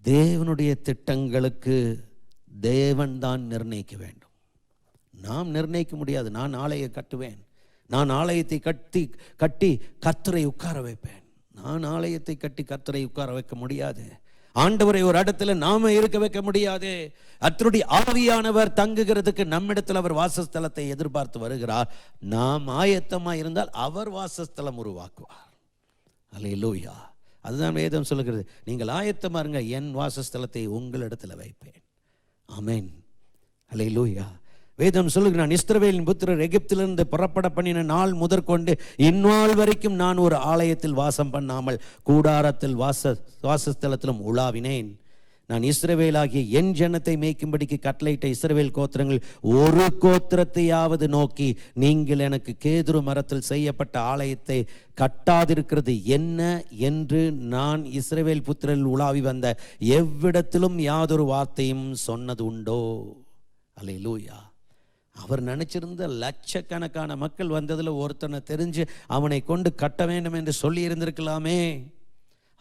Speaker 3: தேவனுடைய திட்டங்களுக்கு தேவன் தான் நிர்ணயிக்க வேண்டும், நாம் நிர்ணயிக்க முடியாது. நான் ஆலயை கட்டுவேன், நான் ஆலயத்தை கட்டி கர்த்தரை உட்கார வைப்பேன். நான் ஆலயத்தை கட்டி கர்த்தரை உட்கார வைக்க முடியாது. ஆண்டவரை ஒரு இடத்துல நாம இருக்க வைக்க முடியாது. கர்த்தருடைய ஆவியானவர் தங்குகிறதுக்கு நம்மிடத்தில் அவர் வாசஸ்தலத்தை எதிர்பார்த்து வருகிறார். நாம் ஆயத்தமாக இருந்தால் அவர் வாசஸ்தலம் உருவாக்குவார். அல்லேலூயா. அதுதான் வேதம் சொல்லுகிறது, நீங்கள் ஆயத்தமாக இருங்க, என் வாசஸ்தலத்தை உங்களிடத்தில் வைப்பேன். ஆமென், அல்லேலூயா. வேதம் சொல்லுகிறான், இஸ்ரவேலின் புத்திரர் எகிப்திலிருந்து புறப்பட பண்ணின நாள் முதற்கொண்டு இந்நாள் வரைக்கும் நான் ஒரு ஆலயத்தில் வாசம் பண்ணாமல் கூடாரத்தில் வாசஸ்தலத்திலும் உலாவினேன். நான் இஸ்ரவேலாகிய என் ஜனத்தை மேய்க்கும்படிக்கு கட்டளையிட்ட இஸ்ரவேல் கோத்திரங்கள் ஒரு கோத்திரத்தையாவது நோக்கி, நீங்கள் எனக்கு கேதுரு மரத்தில் செய்யப்பட்ட ஆலயத்தை கட்டாதிருக்கிறது என்ன என்று நான் இஸ்ரவேல் புத்திரரில் உலாவி வந்த எவ்விடத்திலும் யாதொரு வார்த்தையும் சொன்னது உண்டோ? அல்லேலூயா. அவர் நினைச்சிருந்த லட்சக்கணக்கான மக்கள் வந்ததில் ஒருத்தனை தெரிஞ்சு அவனை கொண்டு கட்ட வேண்டும் என்று சொல்லி இருந்திருக்கலாமே.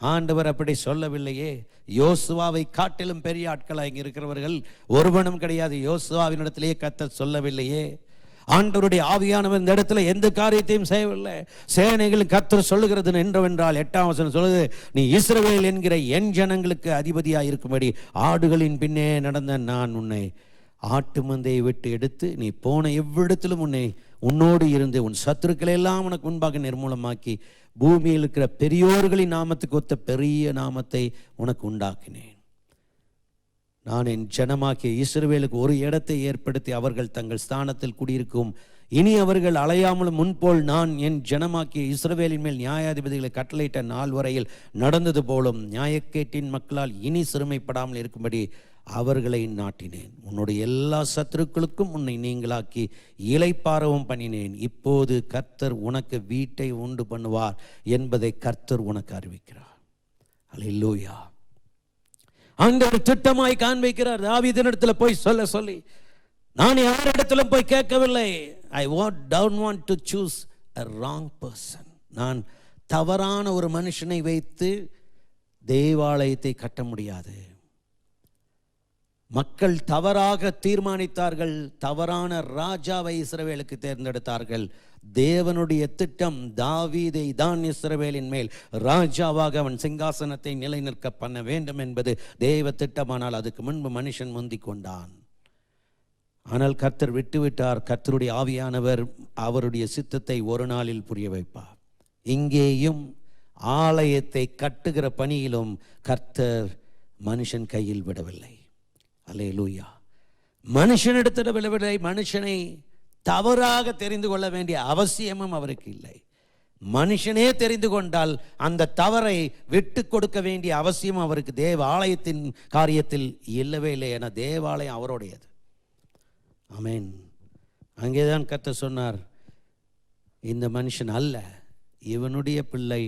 Speaker 3: ஆண்டவர் அப்படி சொல்லவில்லையே. யோசுவாவை காட்டிலும் பெரிய ஆட்களாக இங்கே இருக்கிறவர்கள் ஒருவனும் கிடையாது. யோசுவாவினிடத்திலேயே கர்த்தர் சொல்லவில்லையே. ஆண்டவருடைய ஆவியானவர் இந்த இடத்துல எந்த காரியத்தையும் செய்யவில்லை. சேனைகள் கர்த்தர் சொல்லுகிறது என்றவென்றால் 8ஆம் வசனம் சொல்லுது, நீ இஸ்ரவேல் என்கிற என் ஜனங்களுக்கு அதிபதியாக இருக்கும்படி ஆடுகளின் பின்னே நடந்த நான் உன்னை ஆட்டு மந்தையை விட்டு எடுத்து நீ போன எவ்விடத்திலும் உன்னோடு இருந்து உன் சத்துருக்களை எல்லாம் உனக்கு முன்பாக நிர்மூலமாக்கி பூமியில் இருக்கிற பெரியோர்களின் நாமத்துக்கு ஒத்த பெரிய நாமத்தை உனக்கு உண்டாக்கினேன். நான் என் ஜனமாக்கிய இஸ்ரவேலுக்கு ஒரு இடத்தை ஏற்படுத்தி அவர்கள் தங்கள் ஸ்தானத்தில் குடியிருக்கும். இனி அவர்கள் அலையாமலும் முன்போல் நான் என் ஜனமாக்கிய இஸ்ரவேலின் மேல் நியாயாதிபதிகளை கட்டளையிட்ட நாள் வரையில் நடந்தது போலும் நியாயக்கேட்டின் மக்களால் இனி சிறுமைப்படாமல் இருக்கும்படி அவர்களை நாட்டினேன். உன்னுடைய எல்லா சத்துருக்களுக்கும் உன்னை நீங்களாக்கி இளைப்பாறவும் பண்ணினேன். இப்போது கர்த்தர் உனக்கு வீட்டை உண்டு பண்ணுவார் என்பதை கர்த்தர் உனக்கு அறிவிக்கிறார். அல்லேலூயா. ஆண்டவர் திட்டமாய் காண்பிக்கிறார். தாவீதினிடத்துல போய் சொல்லி, நான் யாரிடத்திலும் போய் கேட்கவில்லை. I don't want to choose a wrong person. நான் தவறான ஒரு மனுஷனை வைத்து தேவாலயத்தை கட்ட முடியாது. மக்கள் தவறாக தீர்மானித்தார்கள். தவறான ராஜாவை இஸ்ரவேலுக்கு தேர்ந்தெடுத்தார்கள். தேவனுடைய திட்டம் தாவீதை தான் இஸ்ரவேலின் மேல் ராஜாவாக அவன் சிங்காசனத்தை நிலைநிற்க பண்ண வேண்டும் என்பது தேவ திட்டமானால் அதுக்கு முன்பு மனுஷன் முந்திக் கொண்டான். ஆனால் கர்த்தர் விட்டுவிட்டார். கர்த்தருடைய ஆவியானவர் அவருடைய சித்தத்தை ஒரு நாளில் புரிய வைப்பார். இங்கேயும் ஆலயத்தை கட்டுகிற பணியிலும் கர்த்தர் மனுஷன் கையில் விடவில்லை. அல்லேலூயா. மனுஷனிடத்தில் விடவில்லை. மனுஷனை தவறாக தெரிந்து கொள்ள வேண்டிய அவசியமும் அவருக்கு இல்லை. மனுஷனே தெரிந்து கொண்டால் அந்த தவறை விட்டு கொடுக்க வேண்டிய அவசியம் அவருக்கு தேவ ஆலயத்தின் காரியத்தில் இல்லவே இல்லை. என தேவாலயம் அவருடையது. ஆமென். அங்கேதான் கர்த்தர் சொன்னார், இந்த மனுஷன் அல்ல, இவனுடைய பிள்ளை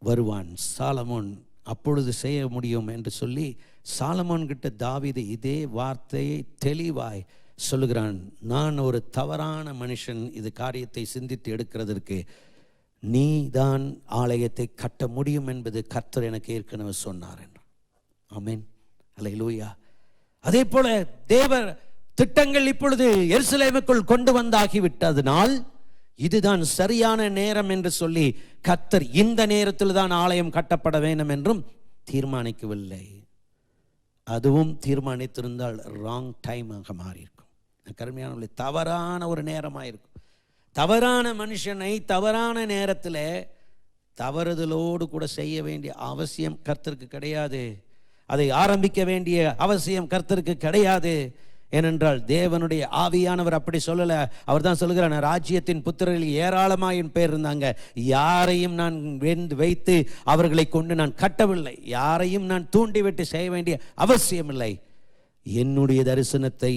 Speaker 3: வருவான், சாலமோன், அப்பொழுது செய்ய முடியும் என்று சொல்லி சாலமோன் கிட்ட தாவீது இதே வார்த்தையை தெளிவாய் சொல்லுகிறான். நான் ஒரு தவறான மனுஷன், இது காரியத்தை சிந்தித்து எடுக்கிறதற்கு நீ தான் ஆலயத்தை கட்ட முடியும் என்பது கர்த்தர் எனக்கு ஏற்கனவே சொன்னார் என்று. ஆமென். அல்லேலூயா. அதே போல தேவ திட்டங்கள் இப்பொழுது எருசலேமுக்குள் கொண்டு வந்தாகிவிட்டதனால் இதுதான் சரியான நேரம் என்று சொல்லி கர்த்தர் இந்த நேரத்தில் தான் ஆலயம் கட்டப்பட வேண்டும் என்றும் தீர்மானிக்கவில்லை. அதுவும் தீர்மானித்திருந்தால் ராங் டைமாக மாறியிருக்கும். கருமையான தவறான ஒரு நேரமாக இருக்கும். தவறான மனுஷனை தவறான நேரத்தில் தவறுதலோடு கூட செய்ய வேண்டிய அவசியம் கர்த்தருக்கு கிடையாது. அதை ஆரம்பிக்க வேண்டிய அவசியம் கர்த்தருக்கு கிடையாது. ஏனென்றால் தேவனுடைய ஆவியானவர் அப்படி சொல்லல. அவர் தான் சொல்லுகிறார், ராஜ்யத்தின் புத்திரரில் ஏராளமாயின் பேர் இருந்தாங்க, யாரையும் நான் வைத்து அவர்களை கொண்டு நான் கட்டவில்லை, யாரையும் நான் தூண்டிவிட்டு செய்ய வேண்டிய அவசியம் இல்லை. என்னுடைய தரிசனத்தை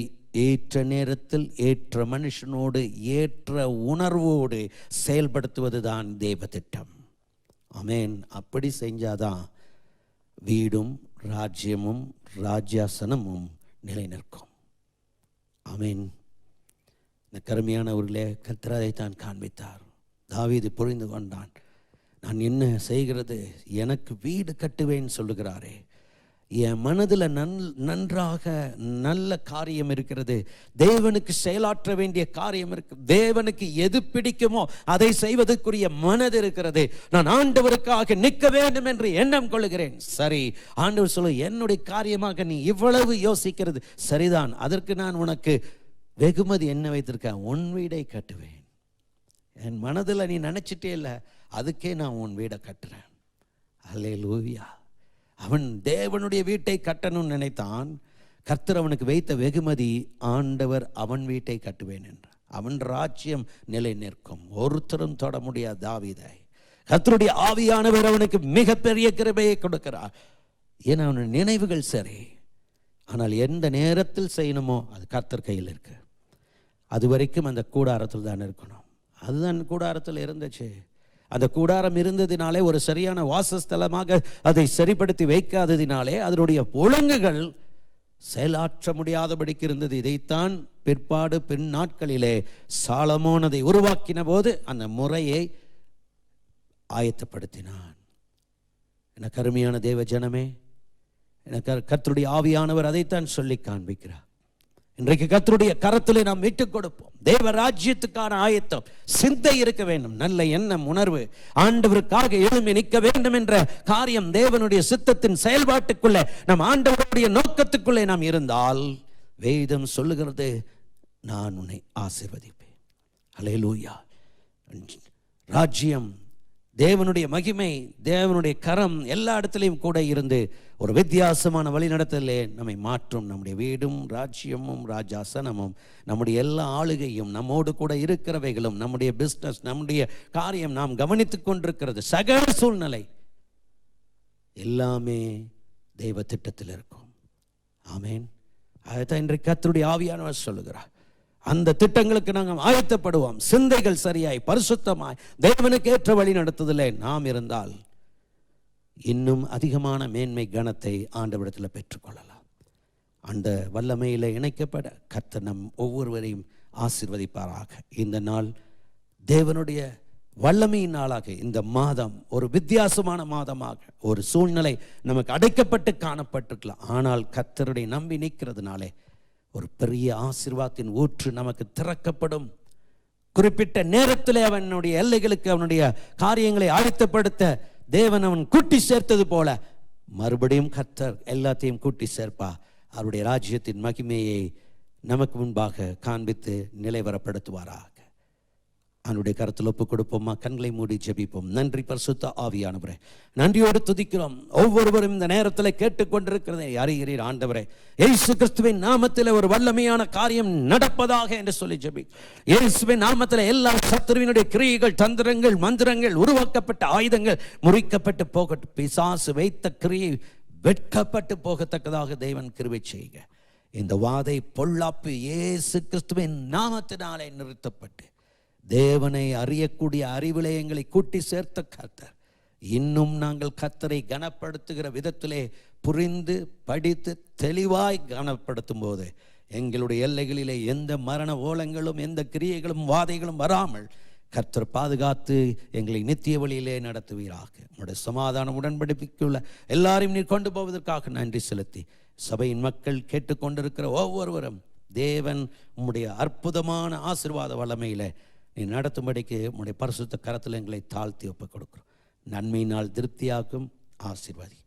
Speaker 3: ஏற்ற நேரத்தில் ஏற்ற மனுஷனோடு ஏற்ற உணர்வோடு செயல்படுத்துவது தான் தேவ திட்டம். ஆமென். அப்படி செஞ்சாதான் வீடும் ராஜ்யமும் ராஜ்யாசனமும் நிலை நிற்கும். ஆமென். இந்த கருமையானவர்களே, கர்த்தர் அதைத்தான் காண்பித்தார். தாவீது புரிந்து கொண்டான். நான் என்ன செய்கிறது, எனக்கு வீடு கட்டுவேன் சொல்லுகிறாரே, என் மனதில் நன்றாக நல்ல காரியம் இருக்கிறது, தேவனுக்கு செயலாற்ற வேண்டிய காரியம் இருக்கு, தேவனுக்கு எது பிடிக்குமோ அதை செய்வதற்குரிய மனது இருக்கிறது, நான் ஆண்டவருக்காக நிற்க வேண்டும் என்று எண்ணம் கொள்ளுகிறேன். சரி, ஆண்டவர் சொல்ல, என்னுடைய காரியமாக நீ இவ்வளவு யோசிக்கிறது சரிதான், அதற்கு நான் உனக்கு வெகுமதி என்ன வைத்திருக்கேன், உன் வீடை கட்டுவேன். என் மனதில் நீ நினைச்சிட்டே இல்லை, அதுக்கே நான் உன் வீடை கட்டுறேன். அல்லேலூயா. அவன் தேவனுடைய வீட்டை கட்டணும்னு நினைத்தான். கர்த்தர் அவனுக்கு வைத்த வெகுமதி, ஆண்டவர் அவன் வீட்டை கட்டுவேன் என்றார். அவன் ராஜ்யம் நிலை நிற்கும், ஒருத்தரும் தொட முடியாத தாவீதை கர்த்தருடைய ஆவியானவர் அவனுக்கு மிகப்பெரிய கிருபையை கொடுக்கிறார். ஏன்னா அவனுடைய நினைவுகள் சரி, ஆனால் எந்த நேரத்தில் செய்யணுமோ அது கர்த்தர் கையில் இருக்கு. அது வரைக்கும் அந்த கூடாரத்தில் தான் இருக்கணும். அதுதான் கூடாரத்தில் இருந்துச்சு. அந்த கூடாரம் இருந்ததினாலே, ஒரு சரியான வாசஸ்தலமாக அதை சரிப்படுத்தி வைக்காததினாலே அதனுடைய ஒழுங்குகள் செயலாற்ற முடியாதபடிக்கு இருந்தது. இதைத்தான் பிற்பாடு பின் நாட்களிலே சாலமோன் அதை உருவாக்கின போது அந்த முறையை ஆயத்தப்படுத்தினான். எனக்கு அருமையான தேவ ஜனமே, எனக்கு கர்த்தருடைய ஆவியானவர் அதைத்தான் சொல்லி காண்பிக்கிறார். இன்றைக்கு கர்த்தருடைய கரத்திலே நாம் விட்டுக் கொடுப்போம். தேவ ராஜ்யத்துக்கான ஆயத்தம், சிந்தை இருக்க வேண்டும், நல்ல எண்ணம், உணர்வு, ஆண்டவருக்காக எழும்பி நிற்க வேண்டும் என்ற காரியம் தேவனுடைய சித்தத்தின் செயல்பாட்டுக்குள்ளே, நம் ஆண்டவருடைய நோக்கத்துக்குள்ளே நாம் இருந்தால், வேதம் சொல்லுகிறது, நான் உன்னை ஆசீர்வதிப்பேன். அல்லேலூயா. ராஜ்யம், தேவனுடைய மகிமை, தேவனுடைய கரம் எல்லா இடத்துலையும் கூட இருந்து ஒரு வித்தியாசமான வழிநடத்தலே நம்மை மாற்றும். நம்முடைய வீடும் ராஜ்யமும் ராஜாசனமும், நம்முடைய எல்லா ஆளுகையும், நம்மோடு கூட இருக்கிறவைகளும், நம்முடைய பிஸ்னஸ், நம்முடைய காரியம், நாம் கவனித்துக் கொண்டிருக்கிறது, சகல சூழ்நிலை எல்லாமே தெய்வ திட்டத்தில் இருக்கும். ஆமேன். அதைத்தான் இன்றைக்கு கர்த்தருடைய ஆவியானவர் சொல்லுகிறார். அந்த திட்டங்களுக்கு நாங்கள் ஆயத்தப்படுவோம். சிந்தைகள் சரியாய் பரிசுத்தமாய் தேவனுக்கு ஏற்ற வழி நடத்துதலே நாம் இருந்தால் இன்னும் அதிகமான மேன்மை கனத்தை ஆண்டவரிடத்தில் பெற்றுக்கொள்ளலாம். அந்த வல்லமையில் இணைக்கப்பட கர்த்தர் நம் ஒவ்வொருவரையும் ஆசீர்வதிப்பாராக. இந்த நாள் தேவனுடைய வல்லமையின் நாளாக, இந்த மாதம் ஒரு வித்தியாசமான மாதமாக, ஒரு சூழ்நிலை நமக்கு அடைக்கப்பட்டு காணப்பட்டிருக்கலாம், ஆனால் கர்த்தருடைய நம்பி நிற்கிறதுனாலே ஒரு பெரிய ஆசீர்வாதத்தின் ஊற்று நமக்கு திறக்கப்படும். குறிப்பிட்ட நேரத்தில் அவனுடைய எல்லைகளுக்கு அவனுடைய காரியங்களை ஆயத்தப்படுத்த தேவன் அவன் கூட்டி சேர்த்தது போல மறுபடியும் கர்த்தர் எல்லாத்தையும் கூட்டி சேர்ப்பா. அவருடைய ராஜ்யத்தின் மகிமையை நமக்கு முன்பாக காண்பித்து நிலைவரப்படுத்துவாராக. அவனுடைய கருத்தில் ஒப்பு கொடுப்போமா? கண்களை மூடி ஜெபிப்போம். நன்றி பரிசுத்த ஆவியானவரே, நன்றியோடு துதிக்கிறோம். ஒவ்வொருவரும் இந்த நேரத்தில் கேட்டுக்கொண்டிருக்கிறதை அறிகிறீர் ஆண்டவரே. இயேசு கிறிஸ்துவின் நாமத்தில் ஒரு வல்லமையான காரியம் நடப்பதாக என்று சொல்லி ஜெபி. இயேசுவின் நாமத்தில் எல்லா சத்துருவினுடைய கிரியைகள், தந்திரங்கள், மந்திரங்கள், உருவாக்கப்பட்ட ஆயுதங்கள் முறிக்கப்பட்டு போகட்டும். பிசாசு வைத்த கிரியை வெட்கப்பட்டு போகத்தக்கதாக தேவன் கிருபை செய்க. இந்த வாதை பொல்லாப்பு இயேசு கிறிஸ்துவின் நாமத்தினாலே நிறுத்தப்பட்டு தேவனை அறியக்கூடிய அறிவிலே எங்களை கூட்டி சேர்த்த கர்த்தர், இன்னும் நாங்கள் கர்த்தரை கனப்படுத்துகிற விதத்திலே புரிந்து படித்து தெளிவாய் கனப்படுத்தும் போது எங்களுடைய எல்லைகளிலே எந்த மரண ஓலங்களும் எந்த கிரியைகளும் வாதைகளும் வராமல் கர்த்தர் பாதுகாத்து எங்களை நித்திய வழியிலே நடத்துவீராக. உங்களுடைய சமாதான உடன்படிக்கைக்குள்ள எல்லாரையும் நீர் கொண்டு போவதற்காக நன்றி செலுத்தி, சபையின் மக்கள் கேட்டுக்கொண்டிருக்கிற ஒவ்வொருவரும் தேவன் உம்முடைய அற்புதமான ஆசீர்வாத வல்லமையிலே நீ நடத்தும்படிக்கு உம்முடைய பரிசுத்த கரத்தில் எங்களை தாழ்த்தி ஒப்புக் கொடுக்கிறோம். நன்மையினால் திருப்தியாக்கும் ஆசீர்வாதி.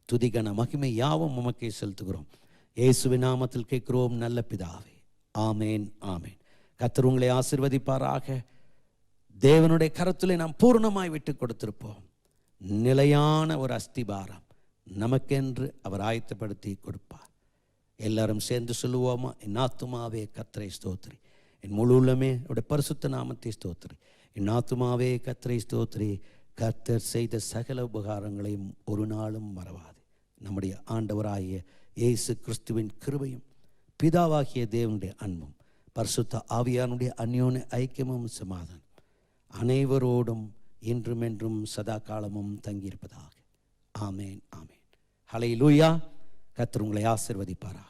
Speaker 3: துதிகன மகிமை யாவும் உமக்கே செலுத்துகிறோம். இயேசுவின் நாமத்தில் கேட்கிறோம் நல்ல பிதாவே. ஆமேன், ஆமேன். கர்த்தர் உங்களை ஆசீர்வதிப்பாராக. தேவனுடைய கரத்திலே நாம் பூர்ணமாய் விட்டு கொடுத்திருப்போம். நிலையான ஒரு அஸ்திபாரம் நமக்கென்று அவர் ஆயத்தப்படுத்தி கொடுப்பார். எல்லாரும் சேர்ந்து சொல்லுவோமா? என் ஆத்துமாவே கர்த்தரை ஸ்தோத்திரி, என் முழு உள்ளமே அவருடைய பரிசுத்த நாமத்தை ஸ்தோத்திரி. என் ஆத்துமாவே கர்த்தரை ஸ்தோத்திரி, கர்த்தர் செய்த சகல உபகாரங்களையும் ஒரு நாளும் மறவாது. நம்முடைய ஆண்டவராகிய இயேசு கிறிஸ்துவின் கிருபையும் பிதாவாகிய தேவனுடைய அன்பும் பரிசுத்த ஆவியானுடைய அந்யோன்ய ஐக்கியமும் சமாதானம் அனைவரோடும் இன்றும் என்றும் சதா காலமும் தங்கியிருப்பதாக. ஆமேன், ஆமேன். ஹல்லேலூயா. கர்த்தர் உங்களை ஆசீர்வதிப்பாராக.